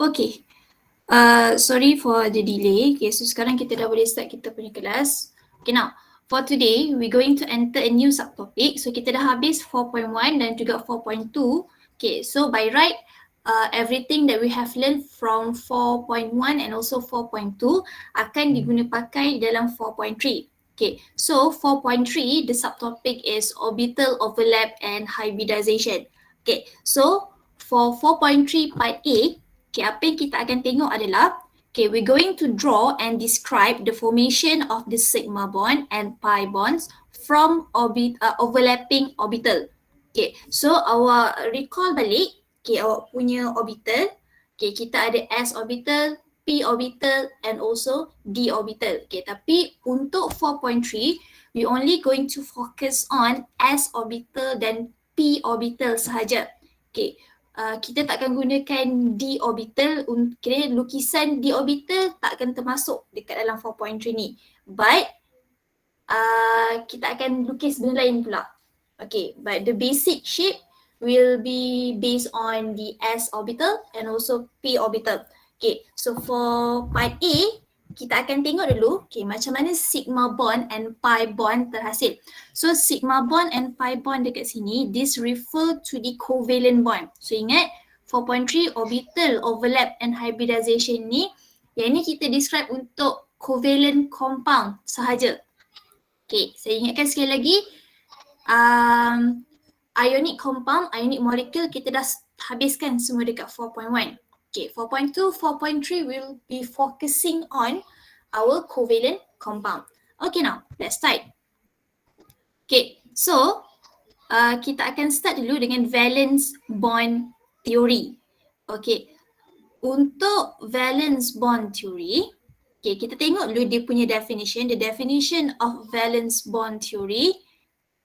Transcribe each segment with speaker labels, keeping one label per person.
Speaker 1: Okay. Sorry for the delay. Okay, so sekarang kita dah boleh start kita punya kelas. Okay, now for today, we're going to enter a new subtopic. So kita dah habis 4.1 dan juga 4.2. Okay, so by right, everything that we have learned from 4.1 and also 4.2 akan diguna pakai dalam 4.3. Okay, so 4.3, the subtopic is orbital overlap and hybridization. Okay, so for 4.3 part A, okay, apa yang kita akan tengok adalah, okay, we're going to draw and describe the formation of the sigma bond and pi bonds from overlapping orbital. Okay, so awak recall balik, okay, awak punya orbital, okay, kita ada S orbital, P orbital and also D orbital. Okay, tapi untuk 4.3, we only going to focus on S orbital dan P orbital sahaja. Okay, kita tak akan gunakan D orbital, kira lukisan D orbital tak akan termasuk dekat dalam 4.3 ni. But kita akan lukis benda lain pula. Okay, but the basic shape will be based on the S orbital and also P orbital. Okay, so for part A, kita akan tengok dulu, okay, macam mana sigma bond and pi bond terhasil. So sigma bond and pi bond dekat sini, this refer to the covalent bond. So ingat, 4.3 orbital overlap and hybridization ni, yang ni kita describe untuk covalent compound sahaja. Okay, saya ingatkan sekali lagi, ionic compound, ionic molecule kita dah habiskan semua dekat 4.1. Okay, 4.2, 4.3 will be focusing on our covalent compound. Okay, now let's start. Okay, so kita akan start dulu dengan valence bond theory. Okay, untuk valence bond theory, okay, kita tengok dulu dia punya definition. The definition of valence bond theory.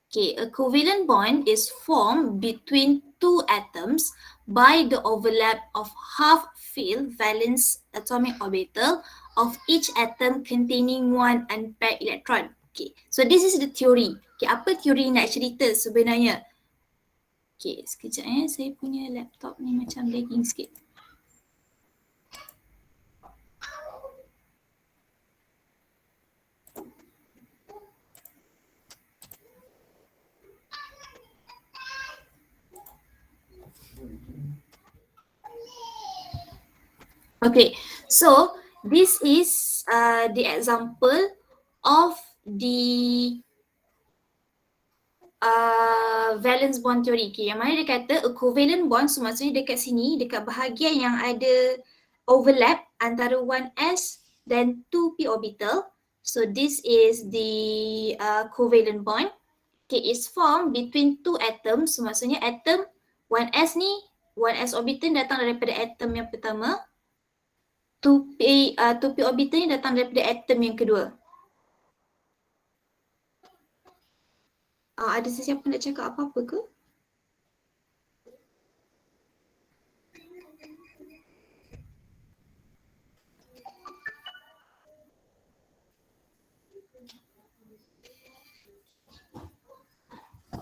Speaker 1: Okay, a covalent bond is formed between two atoms by the overlap of half-filled valence atomic orbital of each atom containing one unpaired electron. Okay, so this is the theory. Okay, apa teori nak cerita sebenarnya? Okay, sekejap saya punya laptop ni macam lagging sikit. Okay, so this is the example of the valence bond theory. Okay, yang mana dia kata a covalent bond, so maksudnya dekat sini, dekat bahagian yang ada overlap antara 1s dan 2p orbital. So this is the covalent bond. Okay, it's formed between two atoms. So maksudnya atom 1s ni, 1s orbital datang daripada atom yang pertama. 2p orbital ni datang daripada atom yang kedua. Ada sesiapa nak cakap apa-apa ke?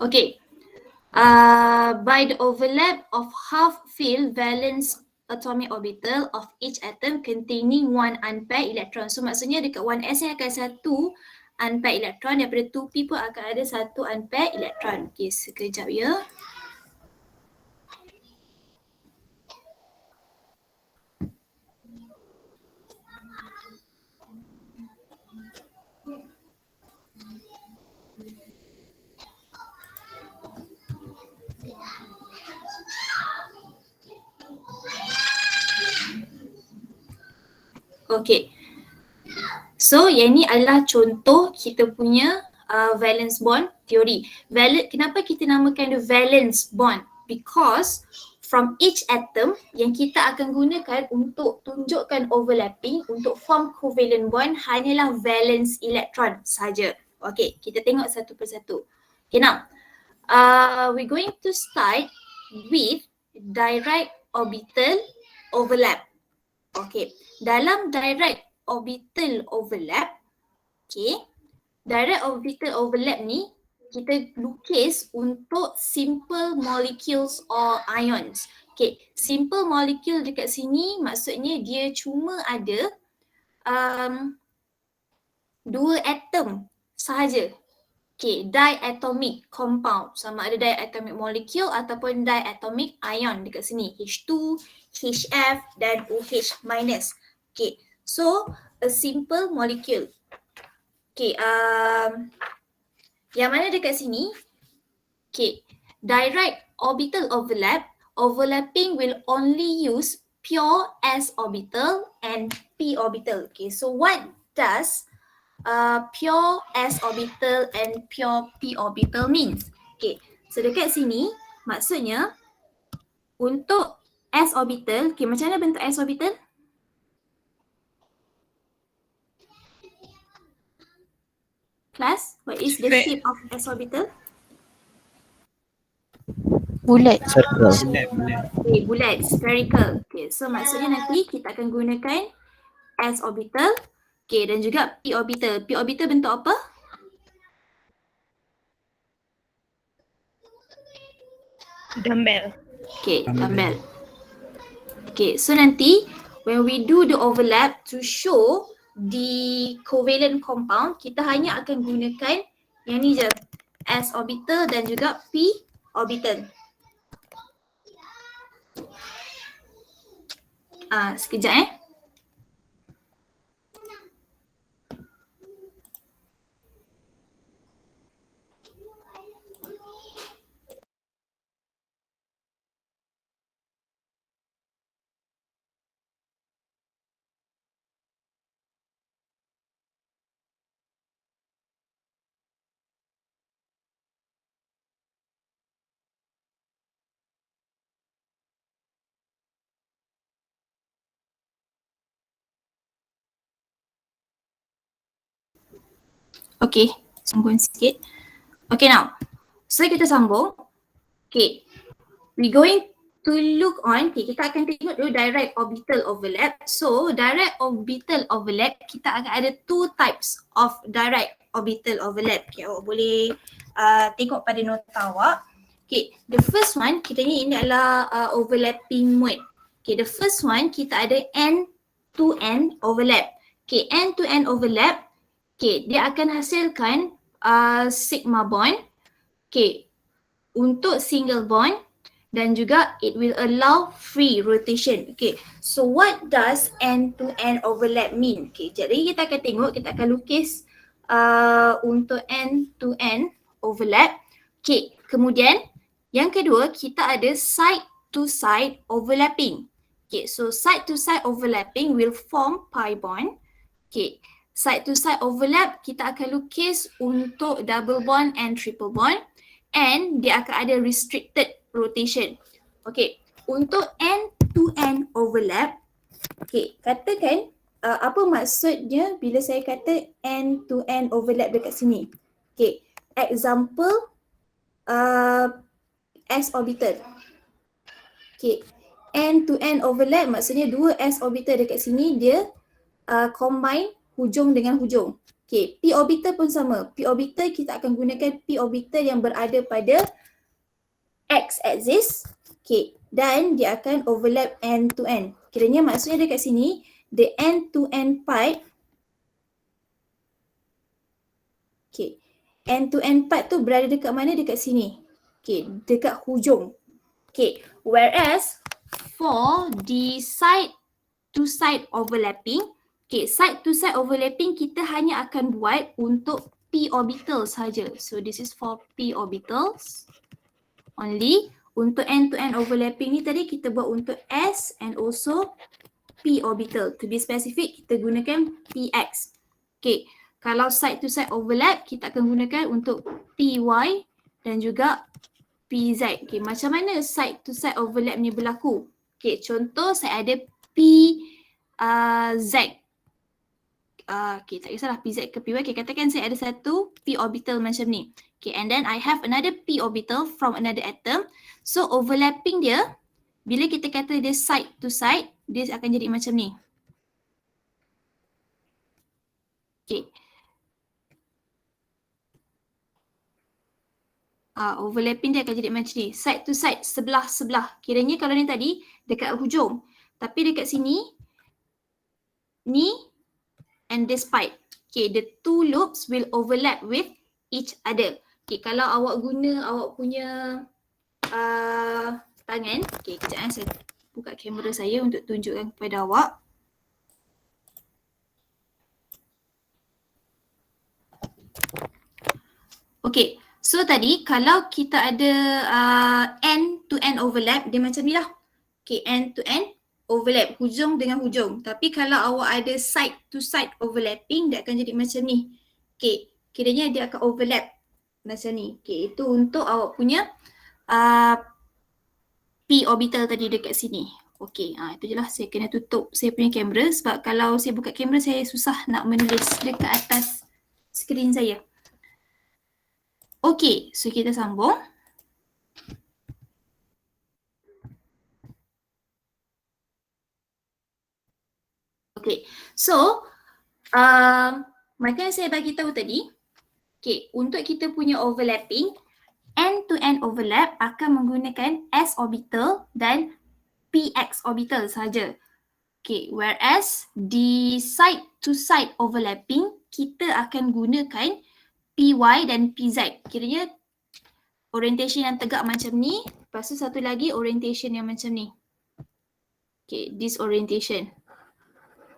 Speaker 1: Okay. By the overlap of half-filled valence atomic orbital of each atom containing one unpaired electron. So maksudnya dekat 1s ni akan satu unpaired electron, daripada 2p pun akan ada satu unpaired electron. Okay, sekejap ya. Okay, so yang ni adalah contoh kita punya valence bond theory. Kenapa kita namakan the valence bond? Because from each atom yang kita akan gunakan untuk tunjukkan overlapping, untuk form covalent bond hanyalah valence electron saja. Okay, kita tengok satu persatu. Okay, now we're going to start with direct orbital overlap. Okay, dalam direct orbital overlap, okay, direct orbital overlap ni kita lukis untuk simple molecules or ions. Okay, simple molecule dekat sini maksudnya dia cuma ada dua atom sahaja. Okay, diatomic compound. Sama ada diatomic molecule ataupun diatomic ion dekat sini. H2, HF dan OH minus. Okay, so a simple molecule. Okay, yang mana dekat sini? Okay, direct orbital overlap. Overlapping will only use pure s orbital and p orbital. Okay, so what does pure s orbital and pure p orbital means? Okay, so dekat sini maksudnya untuk s orbital, okay, macam mana bentuk s orbital? Class, what is the shape of s orbital?
Speaker 2: Bulat.
Speaker 3: Circle.
Speaker 1: Okay, bulat, spherical. Okay, so maksudnya nanti kita akan gunakan s orbital, okay, dan juga p orbital. P orbital bentuk apa?
Speaker 2: Dumbbell.
Speaker 1: Okay, dumbbell. Okay, so nanti when we do the overlap to show the covalent compound, kita hanya akan gunakan yang ni je, s orbital dan juga p orbital. Sekejap Okay, sambung sikit. Okay, now, so kita sambung. Okay, we going to look on, okay, kita akan tengok dulu direct orbital overlap. So, direct orbital overlap, kita akan ada two types of direct orbital overlap. Okay, awak boleh tengok pada nota awak. Okay, the first one, kita ni ini adalah overlapping mode. Okay, the first one, kita ada end-to-end overlap. Okay, end-to-end overlap, okay, dia akan hasilkan sigma bond, okay, untuk single bond dan juga it will allow free rotation. Okay, so what does end-to-end overlap mean? Okay, jadi kita akan tengok, kita akan lukis untuk end-to-end overlap. Okay, kemudian yang kedua kita ada side-to-side overlapping. Okay, so side-to-side overlapping will form pi bond. Okay, side-to-side overlap kita akan lukis untuk double bond and triple bond and dia akan ada restricted rotation. Okay, untuk end-to-end overlap, okay, katakan apa maksudnya bila saya kata end-to-end overlap dekat sini. Okay, example s orbital. Okay, end-to-end overlap maksudnya dua s orbital dekat sini dia combine hujung dengan hujung. Okay, p orbital pun sama. P orbital kita akan gunakan p orbital yang berada pada x axis. Okay, dan dia akan overlap end to end. Kiranya maksudnya dekat sini, the end to end part, okay, end to end part tu berada dekat mana? Dekat sini. Okay, dekat hujung. Okay, whereas for the side to side overlapping, okay, side to side overlapping kita hanya akan buat untuk p orbital saja. So this is for p orbitals only. Untuk end to end overlapping ni tadi kita buat untuk s and also p orbital. To be specific, kita gunakan px. Okay, kalau side to side overlap kita akan gunakan untuk py dan juga pz. Okay, macam mana side to side overlap ni berlaku? Okay, contoh saya ada z. Okay, tak kisahlah pz ke py. Okay, katakan saya ada satu p orbital macam ni. Okay, and then I have another p orbital from another atom. So overlapping dia, bila kita kata dia side to side, dia akan jadi macam ni. Okay. Overlapping dia akan jadi macam ni. Side to side, sebelah-sebelah. Kiranya kalau ni tadi dekat hujung. Tapi dekat sini, ni and this pipe. Okay, the two loops will overlap with each other. Okay, kalau awak guna awak punya tangan. Okay, kejap saya buka kamera saya untuk tunjukkan kepada awak. Okay, so tadi kalau kita ada end to end overlap, dia macam ni lah. Okay, end to end overlap, hujung dengan hujung. Tapi kalau awak ada side to side overlapping, dia akan jadi macam ni. Okay, kiranya dia akan overlap macam ni. Okay, itu untuk awak punya P orbital tadi dekat sini. Okay, itu je lah. Saya kena tutup saya punya kamera sebab kalau saya buka kamera saya susah nak menulis dekat atas skrin saya. Okay, so kita sambung. Okay, so macam yang saya bagi tahu tadi, okay, untuk kita punya overlapping, end-to-end overlap akan menggunakan S orbital dan PX orbital saja. Okay, whereas di side-to-side overlapping, kita akan gunakan PY dan PZ. Kiranya orientation yang tegak macam ni, lepas tu satu lagi orientation yang macam ni. Okay, this orientation.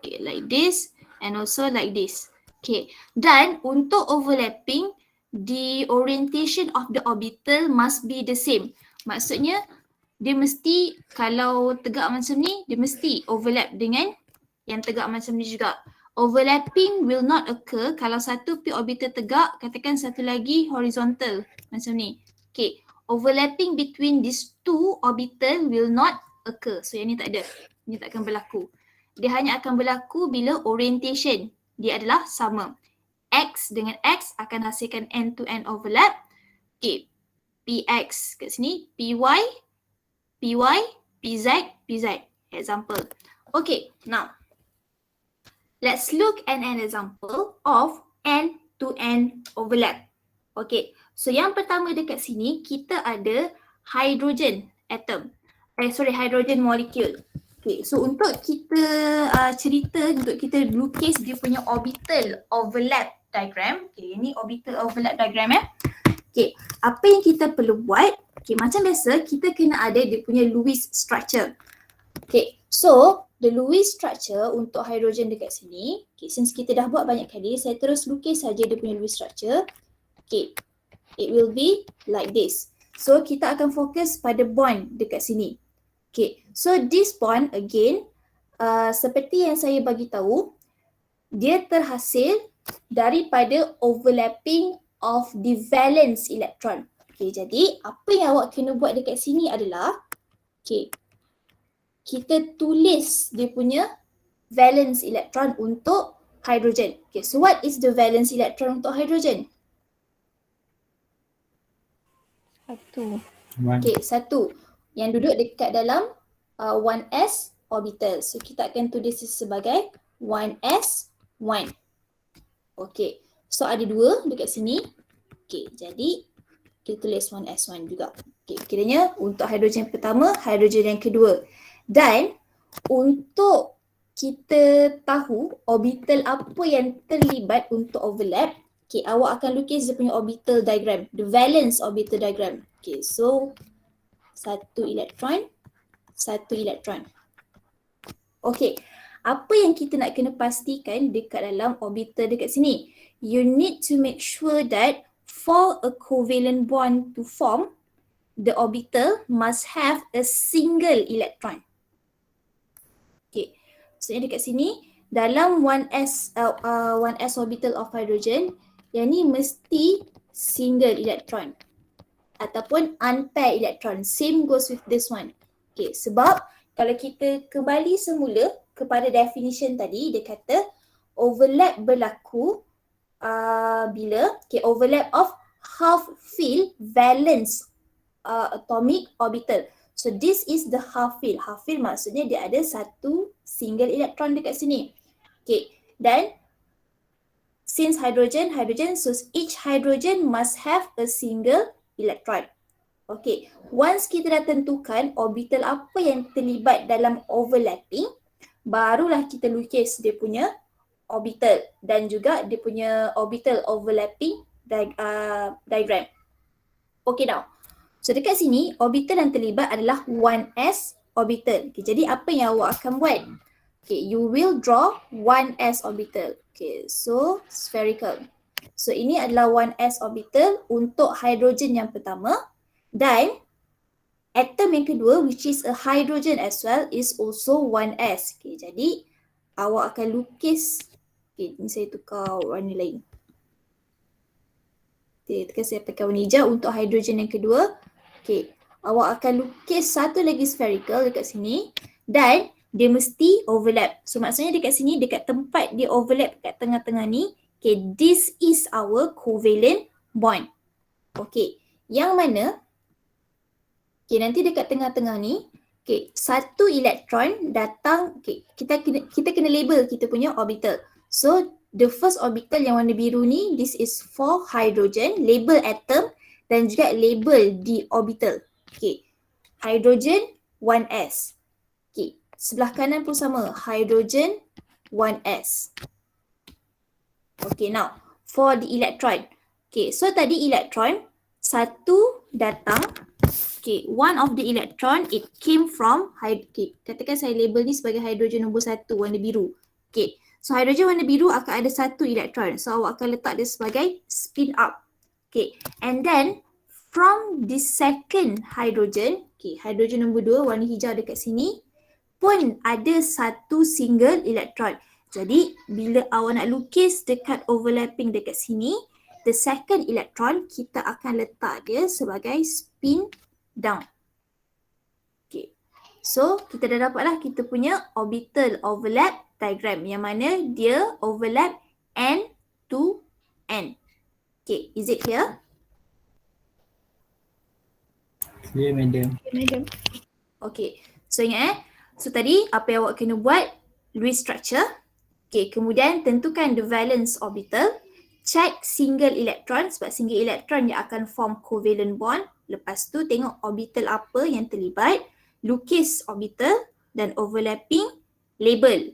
Speaker 1: Okay, like this and also like this. Okay, dan untuk overlapping, the orientation of the orbital must be the same. Maksudnya, dia mesti kalau tegak macam ni, dia mesti overlap dengan yang tegak macam ni juga. Overlapping will not occur kalau satu P orbital tegak, katakan satu lagi horizontal macam ni. Okay, overlapping between these two orbital will not occur. So yang ni tak ada, ni tak akan berlaku. Dia hanya akan berlaku bila orientation dia adalah sama. X dengan X akan hasilkan end-to-end overlap. Okay, PX kat sini, PY, PY, PZ, PZ. Example. Okay, now let's look at an example of end-to-end overlap. Okay, so yang pertama dekat sini kita ada hydrogen atom. Hydrogen molecule. Okay, so untuk kita cerita, untuk kita lukis dia punya orbital overlap diagram. Okay, ini orbital overlap diagram Okay, apa yang kita perlu buat? Okay, macam biasa kita kena ada dia punya Lewis structure. Okay, so the Lewis structure untuk hydrogen dekat sini. Okay, since kita dah buat banyak kali, saya terus lukis saja dia punya Lewis structure. Okay, it will be like this. So kita akan fokus pada bond dekat sini. Okay, so this bond again, seperti yang saya bagi tahu, dia terhasil daripada overlapping of the valence electron. Okay, jadi apa yang awak kena buat dekat sini adalah, okay, kita tulis dia punya valence electron untuk hydrogen. Okay, so what is the valence electron untuk hydrogen?
Speaker 2: 1.
Speaker 1: Okay, 1. Yang duduk dekat dalam 1s orbital. So kita akan tulis sebagai 1s1. Okay, so ada 2 dekat sini. Okay, jadi kita tulis 1s1 juga. Okay, kiranya untuk hydrogen pertama, hydrogen yang kedua. Dan untuk kita tahu orbital apa yang terlibat untuk overlap, okay, awak akan lukis dia punya orbital diagram, the valence orbital diagram. Okay, so 1 elektron, 1 elektron. Okay, apa yang kita nak kena pastikan dekat dalam orbital dekat sini? You need to make sure that for a covalent bond to form, the orbital must have a single electron. Okay, so yang dekat sini, dalam 1s orbital of hydrogen, yang ni mesti single electron ataupun unpaired electron. Same goes with this one. Okay, sebab kalau kita kembali semula kepada definition tadi, dia kata overlap berlaku bila overlap of half fill valence atomic orbital. So this is the half fill. Half fill maksudnya dia ada satu single electron dekat sini. Okay, dan since hydrogen, so each hydrogen must have a single elektron. Okay, once kita dah tentukan orbital apa yang terlibat dalam overlapping, barulah kita lukis dia punya orbital dan juga dia punya orbital overlapping diagram. Okay now, so dekat sini orbital yang terlibat adalah 1s orbital. Okay, jadi apa yang awak akan buat? Okay, you will draw 1s orbital. Okay, so spherical. So ini adalah 1s orbital untuk hidrogen yang pertama, dan atom yang kedua which is a hydrogen as well is also 1s. Okay, jadi awak akan lukis. Okay, ni saya tukar warna lain. Okay, saya pakai warna hijau untuk hidrogen yang kedua. Okay, awak akan lukis satu lagi spherical dekat sini dan dia mesti overlap. So maksudnya dekat sini, dekat tempat dia overlap kat tengah-tengah ni, okay, this is our covalent bond. Okay, yang mana okay, nanti dekat tengah-tengah ni, okay, satu elektron datang, okay, kita kena label kita punya orbital. So the first orbital yang warna biru ni, this is for hydrogen, label atom dan juga label the orbital. Okay, hydrogen 1s. Okay, sebelah kanan pun sama, hydrogen 1s. Okay, now for the electron. Okay, so tadi elektron satu datang. Okay, one of the electron it came from, okay, katakan saya label ni sebagai hydrogen nombor 1 warna biru. Okay, so hydrogen warna biru akan ada satu elektron. So awak akan letak dia sebagai spin up. Okay, and then from the second hydrogen, okay, hydrogen nombor 2 warna hijau dekat sini pun ada satu single elektron. Jadi bila awak nak lukis dekat overlapping dekat sini, the second electron kita akan letak dia sebagai spin down. Okay, so kita dah dapatlah kita punya orbital overlap diagram yang mana dia overlap N to N. Okay, is it clear?
Speaker 3: Ya, madam.
Speaker 2: Madam.
Speaker 1: Okay, so ingat so tadi apa yang awak kena buat, Lewis structure. Okay, kemudian tentukan the valence orbital, check single electron sebab single electron yang akan form covalent bond. Lepas tu tengok orbital apa yang terlibat, lukis orbital dan overlapping, label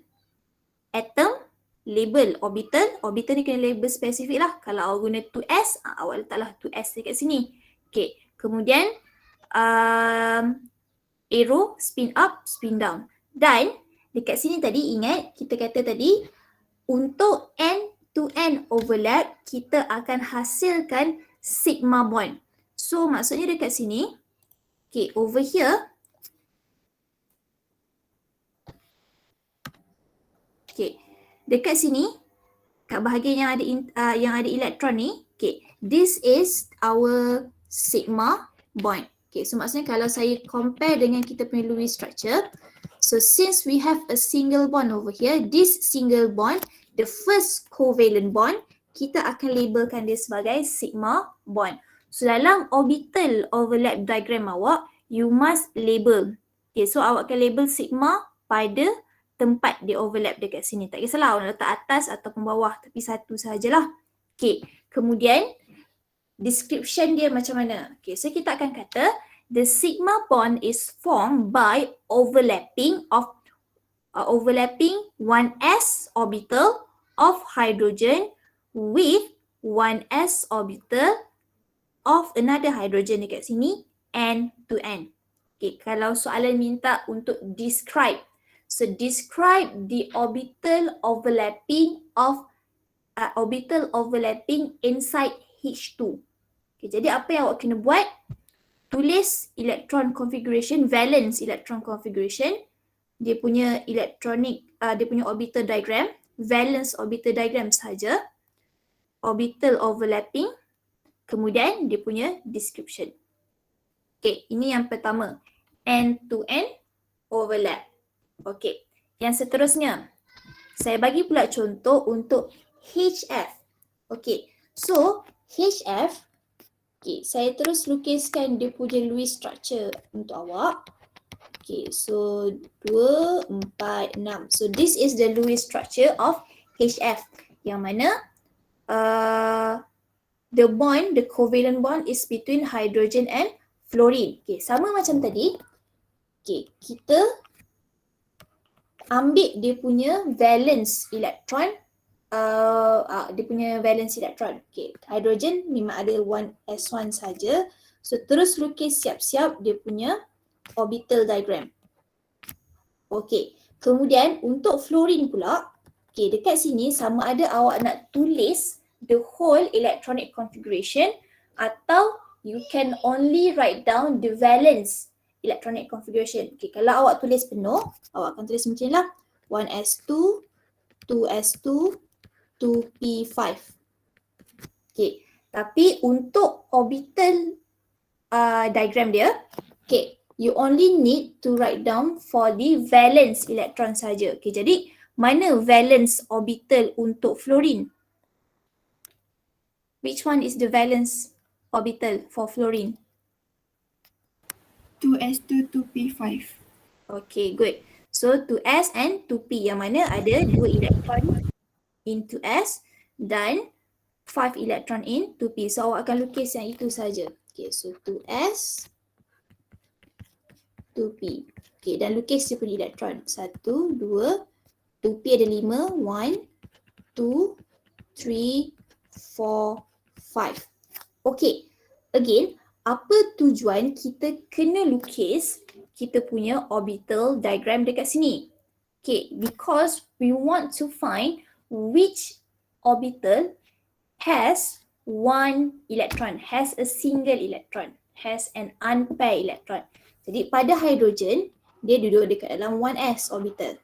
Speaker 1: atom, label orbital. Orbital ni kena label spesifik lah. Kalau awak guna 2s, awak letaklah 2s dekat sini. Okay, kemudian arrow spin up, spin down. Dan dekat sini tadi ingat kita kata tadi untuk N to N overlap kita akan hasilkan sigma bond. So maksudnya dekat sini, okay, over here, okay, dekat sini kat bahagian yang ada elektron ni, okay, this is our sigma bond. Okay, so maksudnya kalau saya compare dengan kita punya Lewis structure, so since we have a single bond over here, this single bond, the first covalent bond, kita akan labelkan dia sebagai sigma bond. So dalam orbital overlap diagram awak, you must label. Okay, so awak akan label sigma pada tempat dia overlap dekat sini. Tak kisahlah awak nak letak atas ataupun bawah, tapi satu sahajalah. Okay, kemudian description dia macam mana? Okay, so kita akan kata the sigma bond is formed by overlapping 1s orbital of hydrogen with 1s orbital of another hydrogen dekat sini, N to N. Okay, kalau soalan minta untuk describe, so describe the orbital overlapping inside H2. Okay, jadi apa yang awak kena buat? Tulis electron configuration, valence electron configuration, dia punya dia punya orbital diagram, valence orbital diagram saja, orbital overlapping, kemudian dia punya description. Okay, ini yang pertama, N to N overlap. Okay, yang seterusnya, saya bagi pula contoh untuk HF. Okay, so HF, okay, saya terus lukiskan dia punya Lewis structure untuk awak. Okay, so 2, 4, 6. So this is the Lewis structure of HF yang mana the bond, the covalent bond is between hydrogen and fluorine. Okay, sama macam tadi. Okay, kita ambil dia punya valence electron. Dia punya valence electron. Okay, hydrogen memang ada 1s1 saja. So terus lukis siap-siap dia punya orbital diagram. Okay, kemudian untuk fluorine pula, okay, dekat sini sama ada awak nak tulis the whole electronic configuration atau you can only write down the valence electronic configuration. Okay, kalau awak tulis penuh, awak akan tulis macam ni lah. 1s2, 2s2, 2p5. Okay, tapi untuk orbital diagram dia, okay, you only need to write down for the valence electron saja. Okay, jadi mana valence orbital untuk fluorine? Which one is the valence orbital for fluorine?
Speaker 2: 2s2, 2p5.
Speaker 1: Okay, good. So 2s and 2p yang mana ada 2 elektron in 2s dan 5 elektron in 2p. So awak akan lukis yang itu saja. Okay, so 2s, 2p. Okay, dan lukis dia punya elektron. 1, 2, 2p ada 5, 1, 2, 3, 4, 5. Okay, again, apa tujuan kita kena lukis kita punya orbital diagram dekat sini? Okay, because we want to find which orbital has one electron, has a single electron, has an unpaired electron. Jadi pada hydrogen, dia duduk dekat dalam 1s orbital.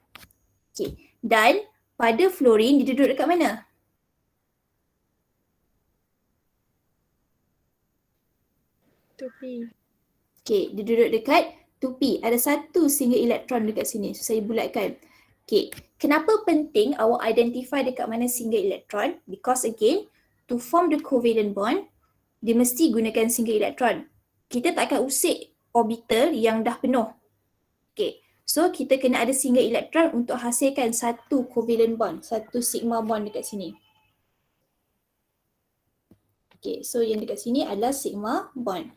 Speaker 1: Okay, dan pada fluorine, dia duduk dekat mana? Okay, dia duduk dekat 2p. Ada satu single electron dekat sini. So, saya bulatkan. Okay, kenapa penting awak identify dekat mana single electron? Because again, to form the covalent bond, dia mesti gunakan single electron. Kita tak akan usik orbital yang dah penuh. Okay, so kita kena ada single electron untuk hasilkan satu covalent bond, satu sigma bond dekat sini. Okay, so yang dekat sini adalah sigma bond.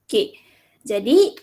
Speaker 1: Okay, jadi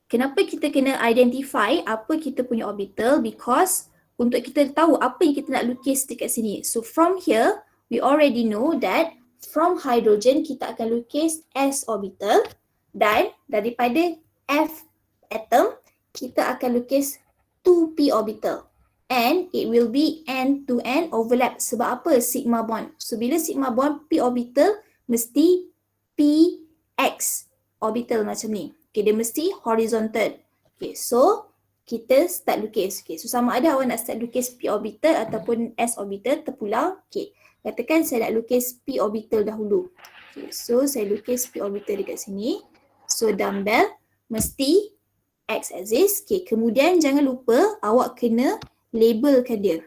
Speaker 1: kenapa kita kena identify apa kita punya orbital? Because untuk kita tahu apa yang kita nak lukis dekat sini. So from here, we already know that from hydrogen kita akan lukis s orbital dan daripada f atom kita akan lukis 2p orbital. And it will be end to end overlap. Sebab apa? Sigma bond. So bila sigma bond p orbital mesti px orbital macam ni. Okay, dia mesti horizontal. Okay, so kita start lukis. Okay, so sama ada awak nak start lukis p orbital ataupun s orbital terpulang. Okay, katakan saya nak lukis p orbital dahulu. Okay, so saya lukis p orbital dekat sini. So dumbbell mesti x axis. Okay, kemudian jangan lupa awak kena labelkan dia.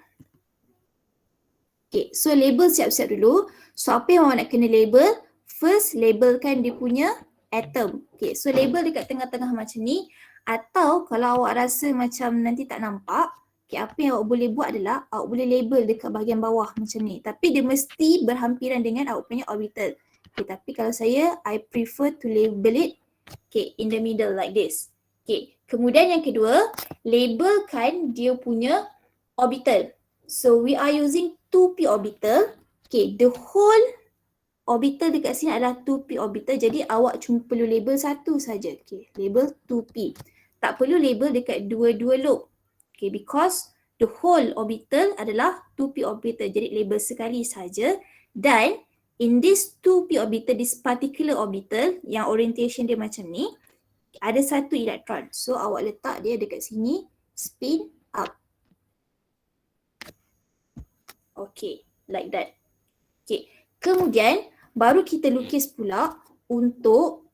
Speaker 1: Okay, so label siap-siap dulu. So apa yang awak nak kena label? First labelkan dia punya atom. Okay, so label dekat tengah-tengah macam ni. Atau kalau awak rasa macam nanti tak nampak, okay, apa yang awak boleh buat adalah awak boleh label dekat bahagian bawah macam ni. Tapi dia mesti berhampiran dengan awak punya orbital. Okay, tapi kalau saya, I prefer to label it okay, in the middle like this. Okay, kemudian yang kedua, labelkan dia punya orbital. So we are using 2p orbital. Okay, the whole orbital dekat sini adalah 2p orbital. Jadi awak cuma perlu label satu saja. Okay, label 2p. Tak perlu label dekat dua-dua loop. Okay, because the whole orbital adalah 2p orbital. Jadi label sekali saja. Dan in this 2p orbital, this particular orbital yang orientation dia macam ni, ada satu elektron. So awak letak dia dekat sini, spin up. Okay, like that. Okay, kemudian baru kita lukis pula untuk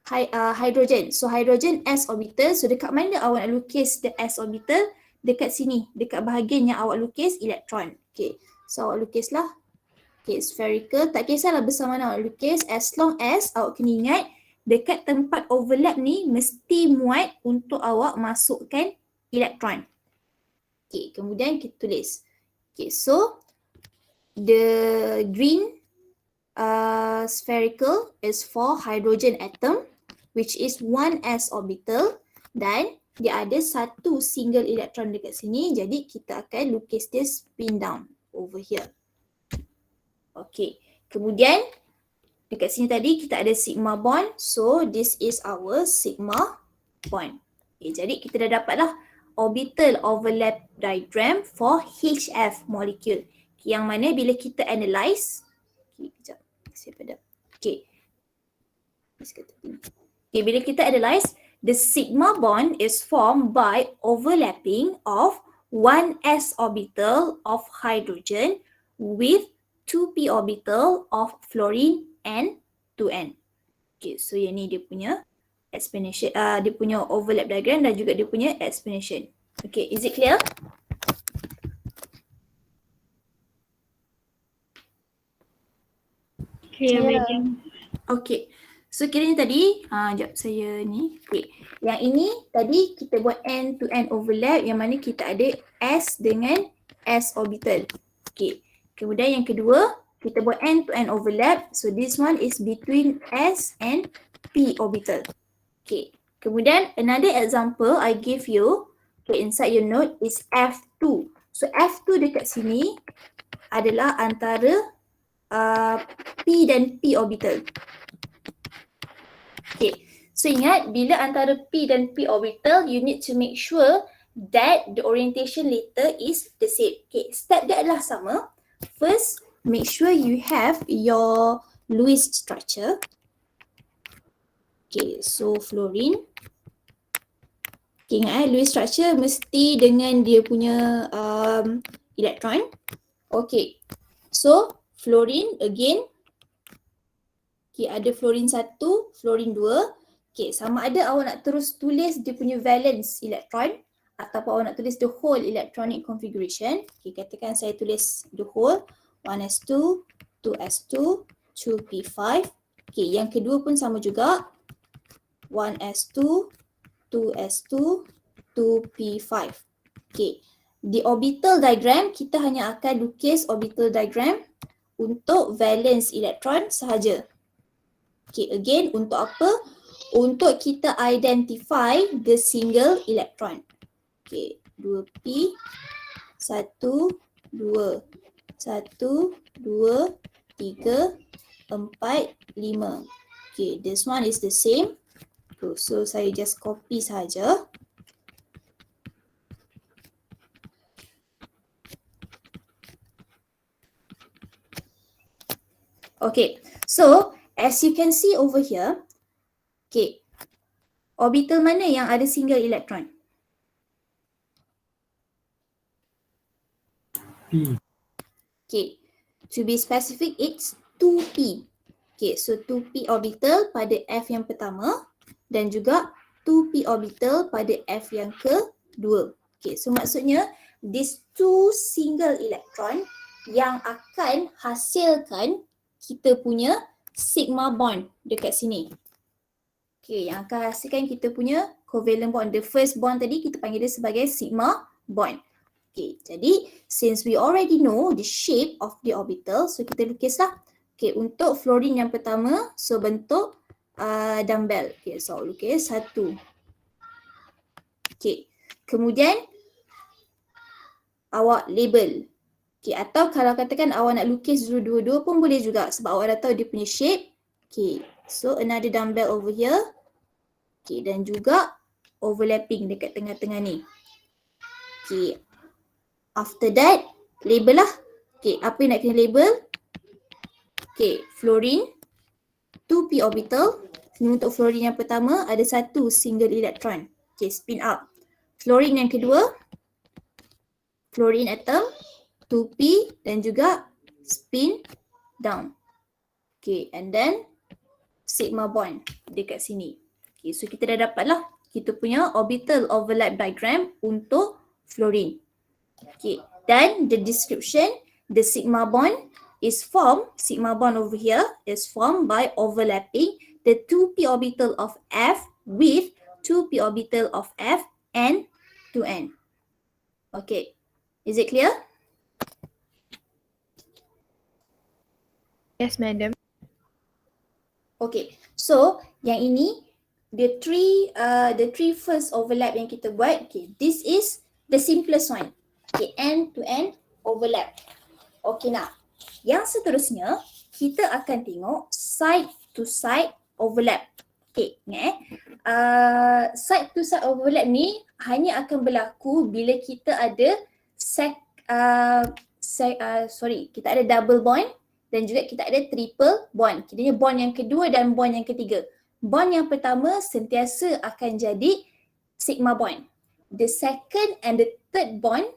Speaker 1: hydrogen. So hydrogen s orbital. So dekat mana awak nak lukis the s orbital? Dekat sini, dekat bahagian yang awak lukis elektron. Okay, so awak lukislah. Okay, spherical. Tak kisahlah besar mana awak lukis. As long as awak kena ingat dekat tempat overlap ni mesti muat untuk awak masukkan elektron. Okay, kemudian kita tulis. Okay, so The green spherical is for hydrogen atom, which is 1s orbital, dan dia ada satu single electron dekat sini, jadi kita akan lukis dia spin down over here. Okay, kemudian dekat sini tadi kita ada sigma bond, so this is our sigma bond. Okay, jadi kita dah dapatlah orbital overlap diagram for HF molecule, yang mana bila kita analyse, kejap, saya pada. Okay, bila kita analyse, the sigma bond is formed by overlapping of 1s orbital of hydrogen with 2p orbital of fluorine and 2n. Okay, so yang ni dia punya explanation, dia punya overlap diagram dan juga dia punya explanation. Okay, is it clear?
Speaker 2: Clear, madam.
Speaker 1: Okay, so kiranya tadi, sekejap saya ni. Okay, yang ini tadi kita buat n to n overlap, yang mana kita ada s dengan s orbital. Okay, kemudian yang kedua, kita buat n to n overlap, so this one is between s and p orbital. Okay, kemudian another example I give you, okay, inside your note is F2. So F2 dekat sini adalah antara P dan P orbital. Okay, so ingat bila antara P dan P orbital, you need to make sure that the orientation later is the same. Okay, step dia adalah sama. First, make sure you have your Lewis structure. Okay, so fluorine. Okay, ingat Lewis structure mesti dengan dia punya elektron. Okay, so fluorine again. Okay, ada fluorine 1, fluorine 2. Okay, sama ada awak nak terus tulis dia punya valence elektron ataupun awak nak tulis the whole electronic configuration. Okay, katakan saya tulis the whole 1s2, 2s2, 2p5. Okay, yang kedua pun sama juga. 1s2, 2s2, 2p5. Okay, di orbital diagram kita hanya akan lukis orbital diagram untuk valence elektron sahaja. Okay, again untuk apa? Untuk kita identify the single electron. Okay, 2p, 1, 2, 1, 2, 3, 4, 5. Okay, this one is the same. So saya just copy saja. Okay, so as you can see over here, okay, orbital mana yang ada single electron?
Speaker 3: P.
Speaker 1: Okay, to be specific, it's 2p. Okay, so 2p orbital pada F yang pertama dan juga 2p orbital pada F yang kedua. Okay, so maksudnya these two single electron yang akan hasilkan kita punya sigma bond dekat sini. Okay, yang akan hasilkan kita punya covalent bond. The first bond tadi kita panggil dia sebagai sigma bond. Okay, jadi since we already know the shape of the orbital, so kita lukislah. Okay, untuk fluorine yang pertama, so bentuk dumbbell. Okay, so lukis satu. Okay, kemudian awak label. Okay, atau kalau katakan awak nak lukis dua-dua pun boleh juga sebab awak dah tahu dia punya shape. Okay, so another dumbbell over here. Okay, dan juga overlapping dekat tengah-tengah ni. Okay, after that, label lah. Okay, apa yang nak kena label? Okay, fluorine, 2p orbital. Ini untuk fluorine yang pertama, ada satu single electron. Okay, spin up. Fluorine yang kedua, fluorine atom, 2p dan juga spin down. Okay, and then sigma bond dekat sini. Okay, so kita dah dapatlah kita punya orbital overlap diagram untuk fluorine. Okay, dan the description, the sigma bond is formed, sigma bond over here is formed by overlapping the 2p orbital of F with 2p orbital of F and 2n. Okay, is it clear?
Speaker 2: Yes, madam.
Speaker 1: Okay, so yang ini the three first overlap yang kita buat. Okay, this is the simplest one. Okay, end to end overlap. Okay, now yang seterusnya kita akan tengok side to side overlap. Okay, ingat side to side overlap ni hanya akan berlaku bila kita ada kita ada double bond dan juga kita ada triple bond. Kiranya bond yang kedua dan bond yang ketiga. Bond yang pertama sentiasa akan jadi sigma bond. The second and the third bond,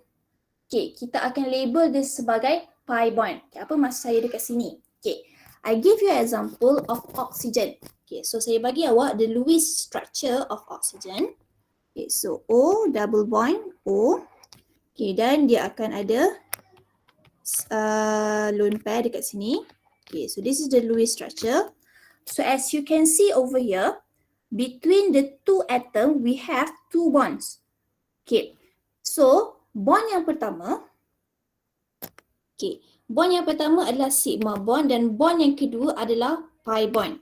Speaker 1: okay, kita akan label dia sebagai pi bond. Okay, apa maksud saya dekat sini? Okay, I give you an example of oxygen. Okay, so saya bagi awak the Lewis structure of oxygen. Okay, so O double bond O. Okay, dan dia akan ada lone pair dekat sini. Okay, so this is the Lewis structure. So as you can see over here, between the two atoms we have two bonds. Okay, so bond yang pertama, okay, bond yang pertama adalah sigma bond dan bond yang kedua adalah pi bond.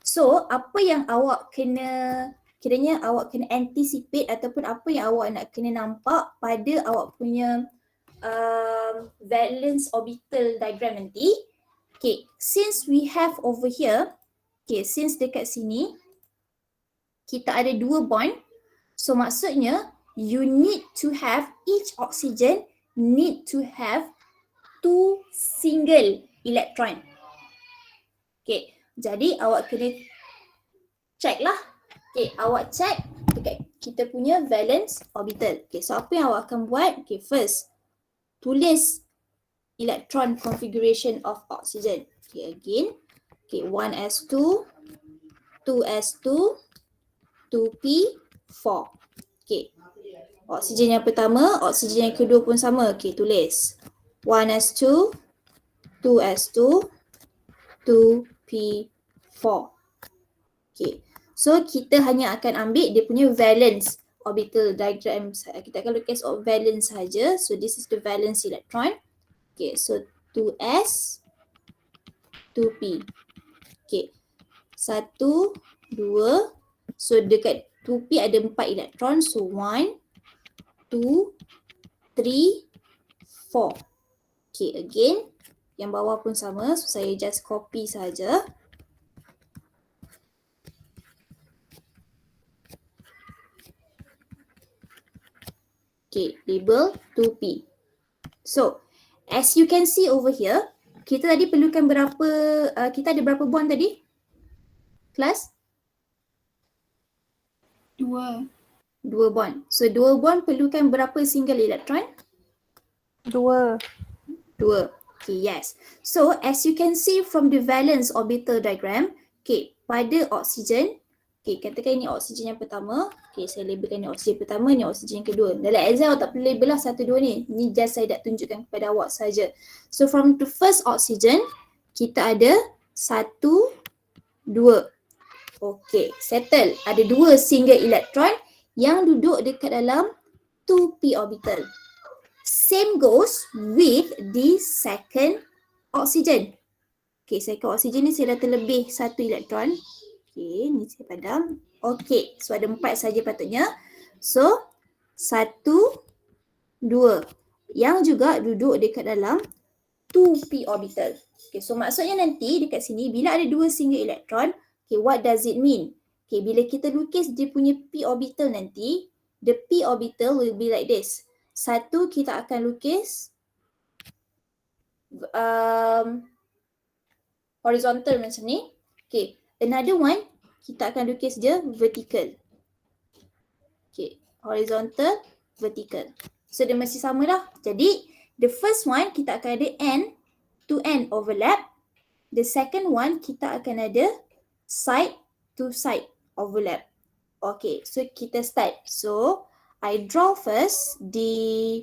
Speaker 1: So apa yang awak kena, kiranya awak kena anticipate ataupun apa yang awak nak kena nampak pada awak punya valence orbital diagram nanti. Okay, since we have over here, okay, since dekat sini kita ada dua bond, so maksudnya you need to have, each oxygen need to have two single electron. Okay, jadi awak kena check lah. Okay, awak check dekat kita punya valence orbital. Okay, so apa yang awak akan buat? Okay, first tulis electron configuration of oxygen. Okay, again. Okay, 1s2, 2s2, 2p4. Okay. Oksigen yang pertama, oksigen yang kedua pun sama. Okay, tulis 1s2, 2s2, 2p4. Okay. So kita hanya akan ambil dia punya valence orbital diagram. Kita akan lukis valence saja. So this is the valence electron. Okay, so 2s, 2p. Okay. 1, 2. So dekat 2p ada 4 elektron. So 1, 2, 3, 4. Okay, again. Yang bawah pun sama. So saya just copy saja. Okay, label 2p. So, as you can see over here, kita tadi perlukan berapa, kita ada berapa bond tadi? Kelas?
Speaker 2: 2.
Speaker 1: 2 bond. So, 2 bond perlukan berapa single electron?
Speaker 2: 2.
Speaker 1: 2. Okay, yes. So, as you can see from the valence orbital diagram, okay, pada oksigen, okay, katakan ini oksigen yang pertama. Okay, saya labelkan ni oksigen pertama, ni oksigen yang kedua. Dalam exam awak tak perlu label lah 1, 2 ni. Ni just saya nak tunjukkan kepada awak saja. So, from the first oxygen, kita ada 1, 2. Okay, settle. Ada 2 single electron yang duduk dekat dalam 2p orbital. Same goes with the second oxygen. Okay, second oxygen ni saya dah terlebih 1 elektron. Okay, ni saya padam. Okay, so ada 4 saja patutnya. So, 1, 2. Yang juga duduk dekat dalam 2p orbital. Okay, so maksudnya nanti dekat sini bila ada 2 single electron, okay, what does it mean? Okay, bila kita lukis dia punya p orbital nanti, the p orbital will be like this. 1 kita akan lukis horizontal macam ni. Okay, another one kita akan lukis dia vertical. Okay, horizontal, vertical. So dia masih sama lah. Jadi the first one kita akan ada end to end overlap. The second one kita akan ada side to side overlap. Okay, so kita start. So I draw first the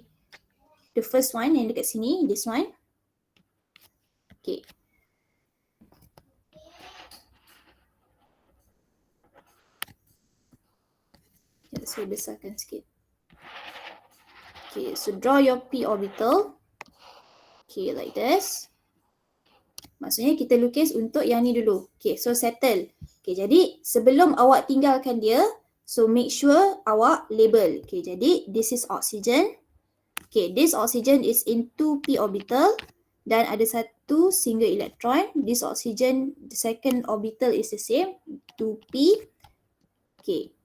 Speaker 1: first one yang dekat sini, this one. Okay. Saya besarkan sikit. Okay, so draw your p orbital. Okay, like this. Maksudnya kita lukis untuk yang ni dulu. Okay, so settle. Okay, jadi sebelum awak tinggalkan dia, so make sure awak label. Okay, jadi this is oxygen. Okay, this oxygen is in 2p orbital dan ada satu single electron. This oxygen, the second orbital is the same, 2p. Okay.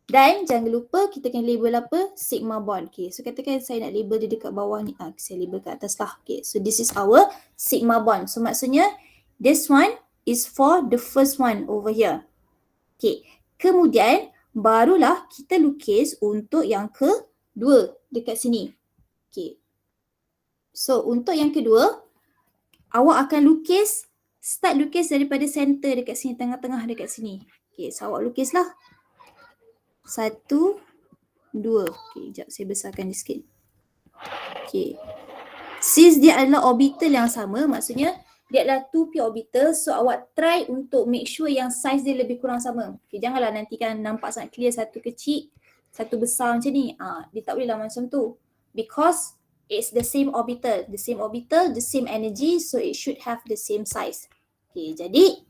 Speaker 1: Dan jangan lupa kita akan label apa? Sigma bond. Okay, so katakan saya nak label dia dekat bawah ni. Saya label kat atas lah. Okay, so this is our sigma bond. So maksudnya this one is for the first one over here. Okay, kemudian barulah kita lukis untuk yang kedua dekat sini. Okay, so untuk yang kedua, awak akan lukis, start lukis daripada center dekat sini, tengah-tengah dekat sini. Okay, so awak lukislah. 1, 2. Okay, sekejap saya besarkan dia sikit. Okay. Since dia adalah orbital yang sama, maksudnya dia adalah 2p orbital, so awak try untuk make sure yang size dia lebih kurang sama. Okay, janganlah nanti kan nampak sangat clear satu kecil, satu besar macam ni. Dia tak boleh lah macam tu. Because it's the same orbital. The same orbital, the same energy, so it should have the same size. Okay, jadi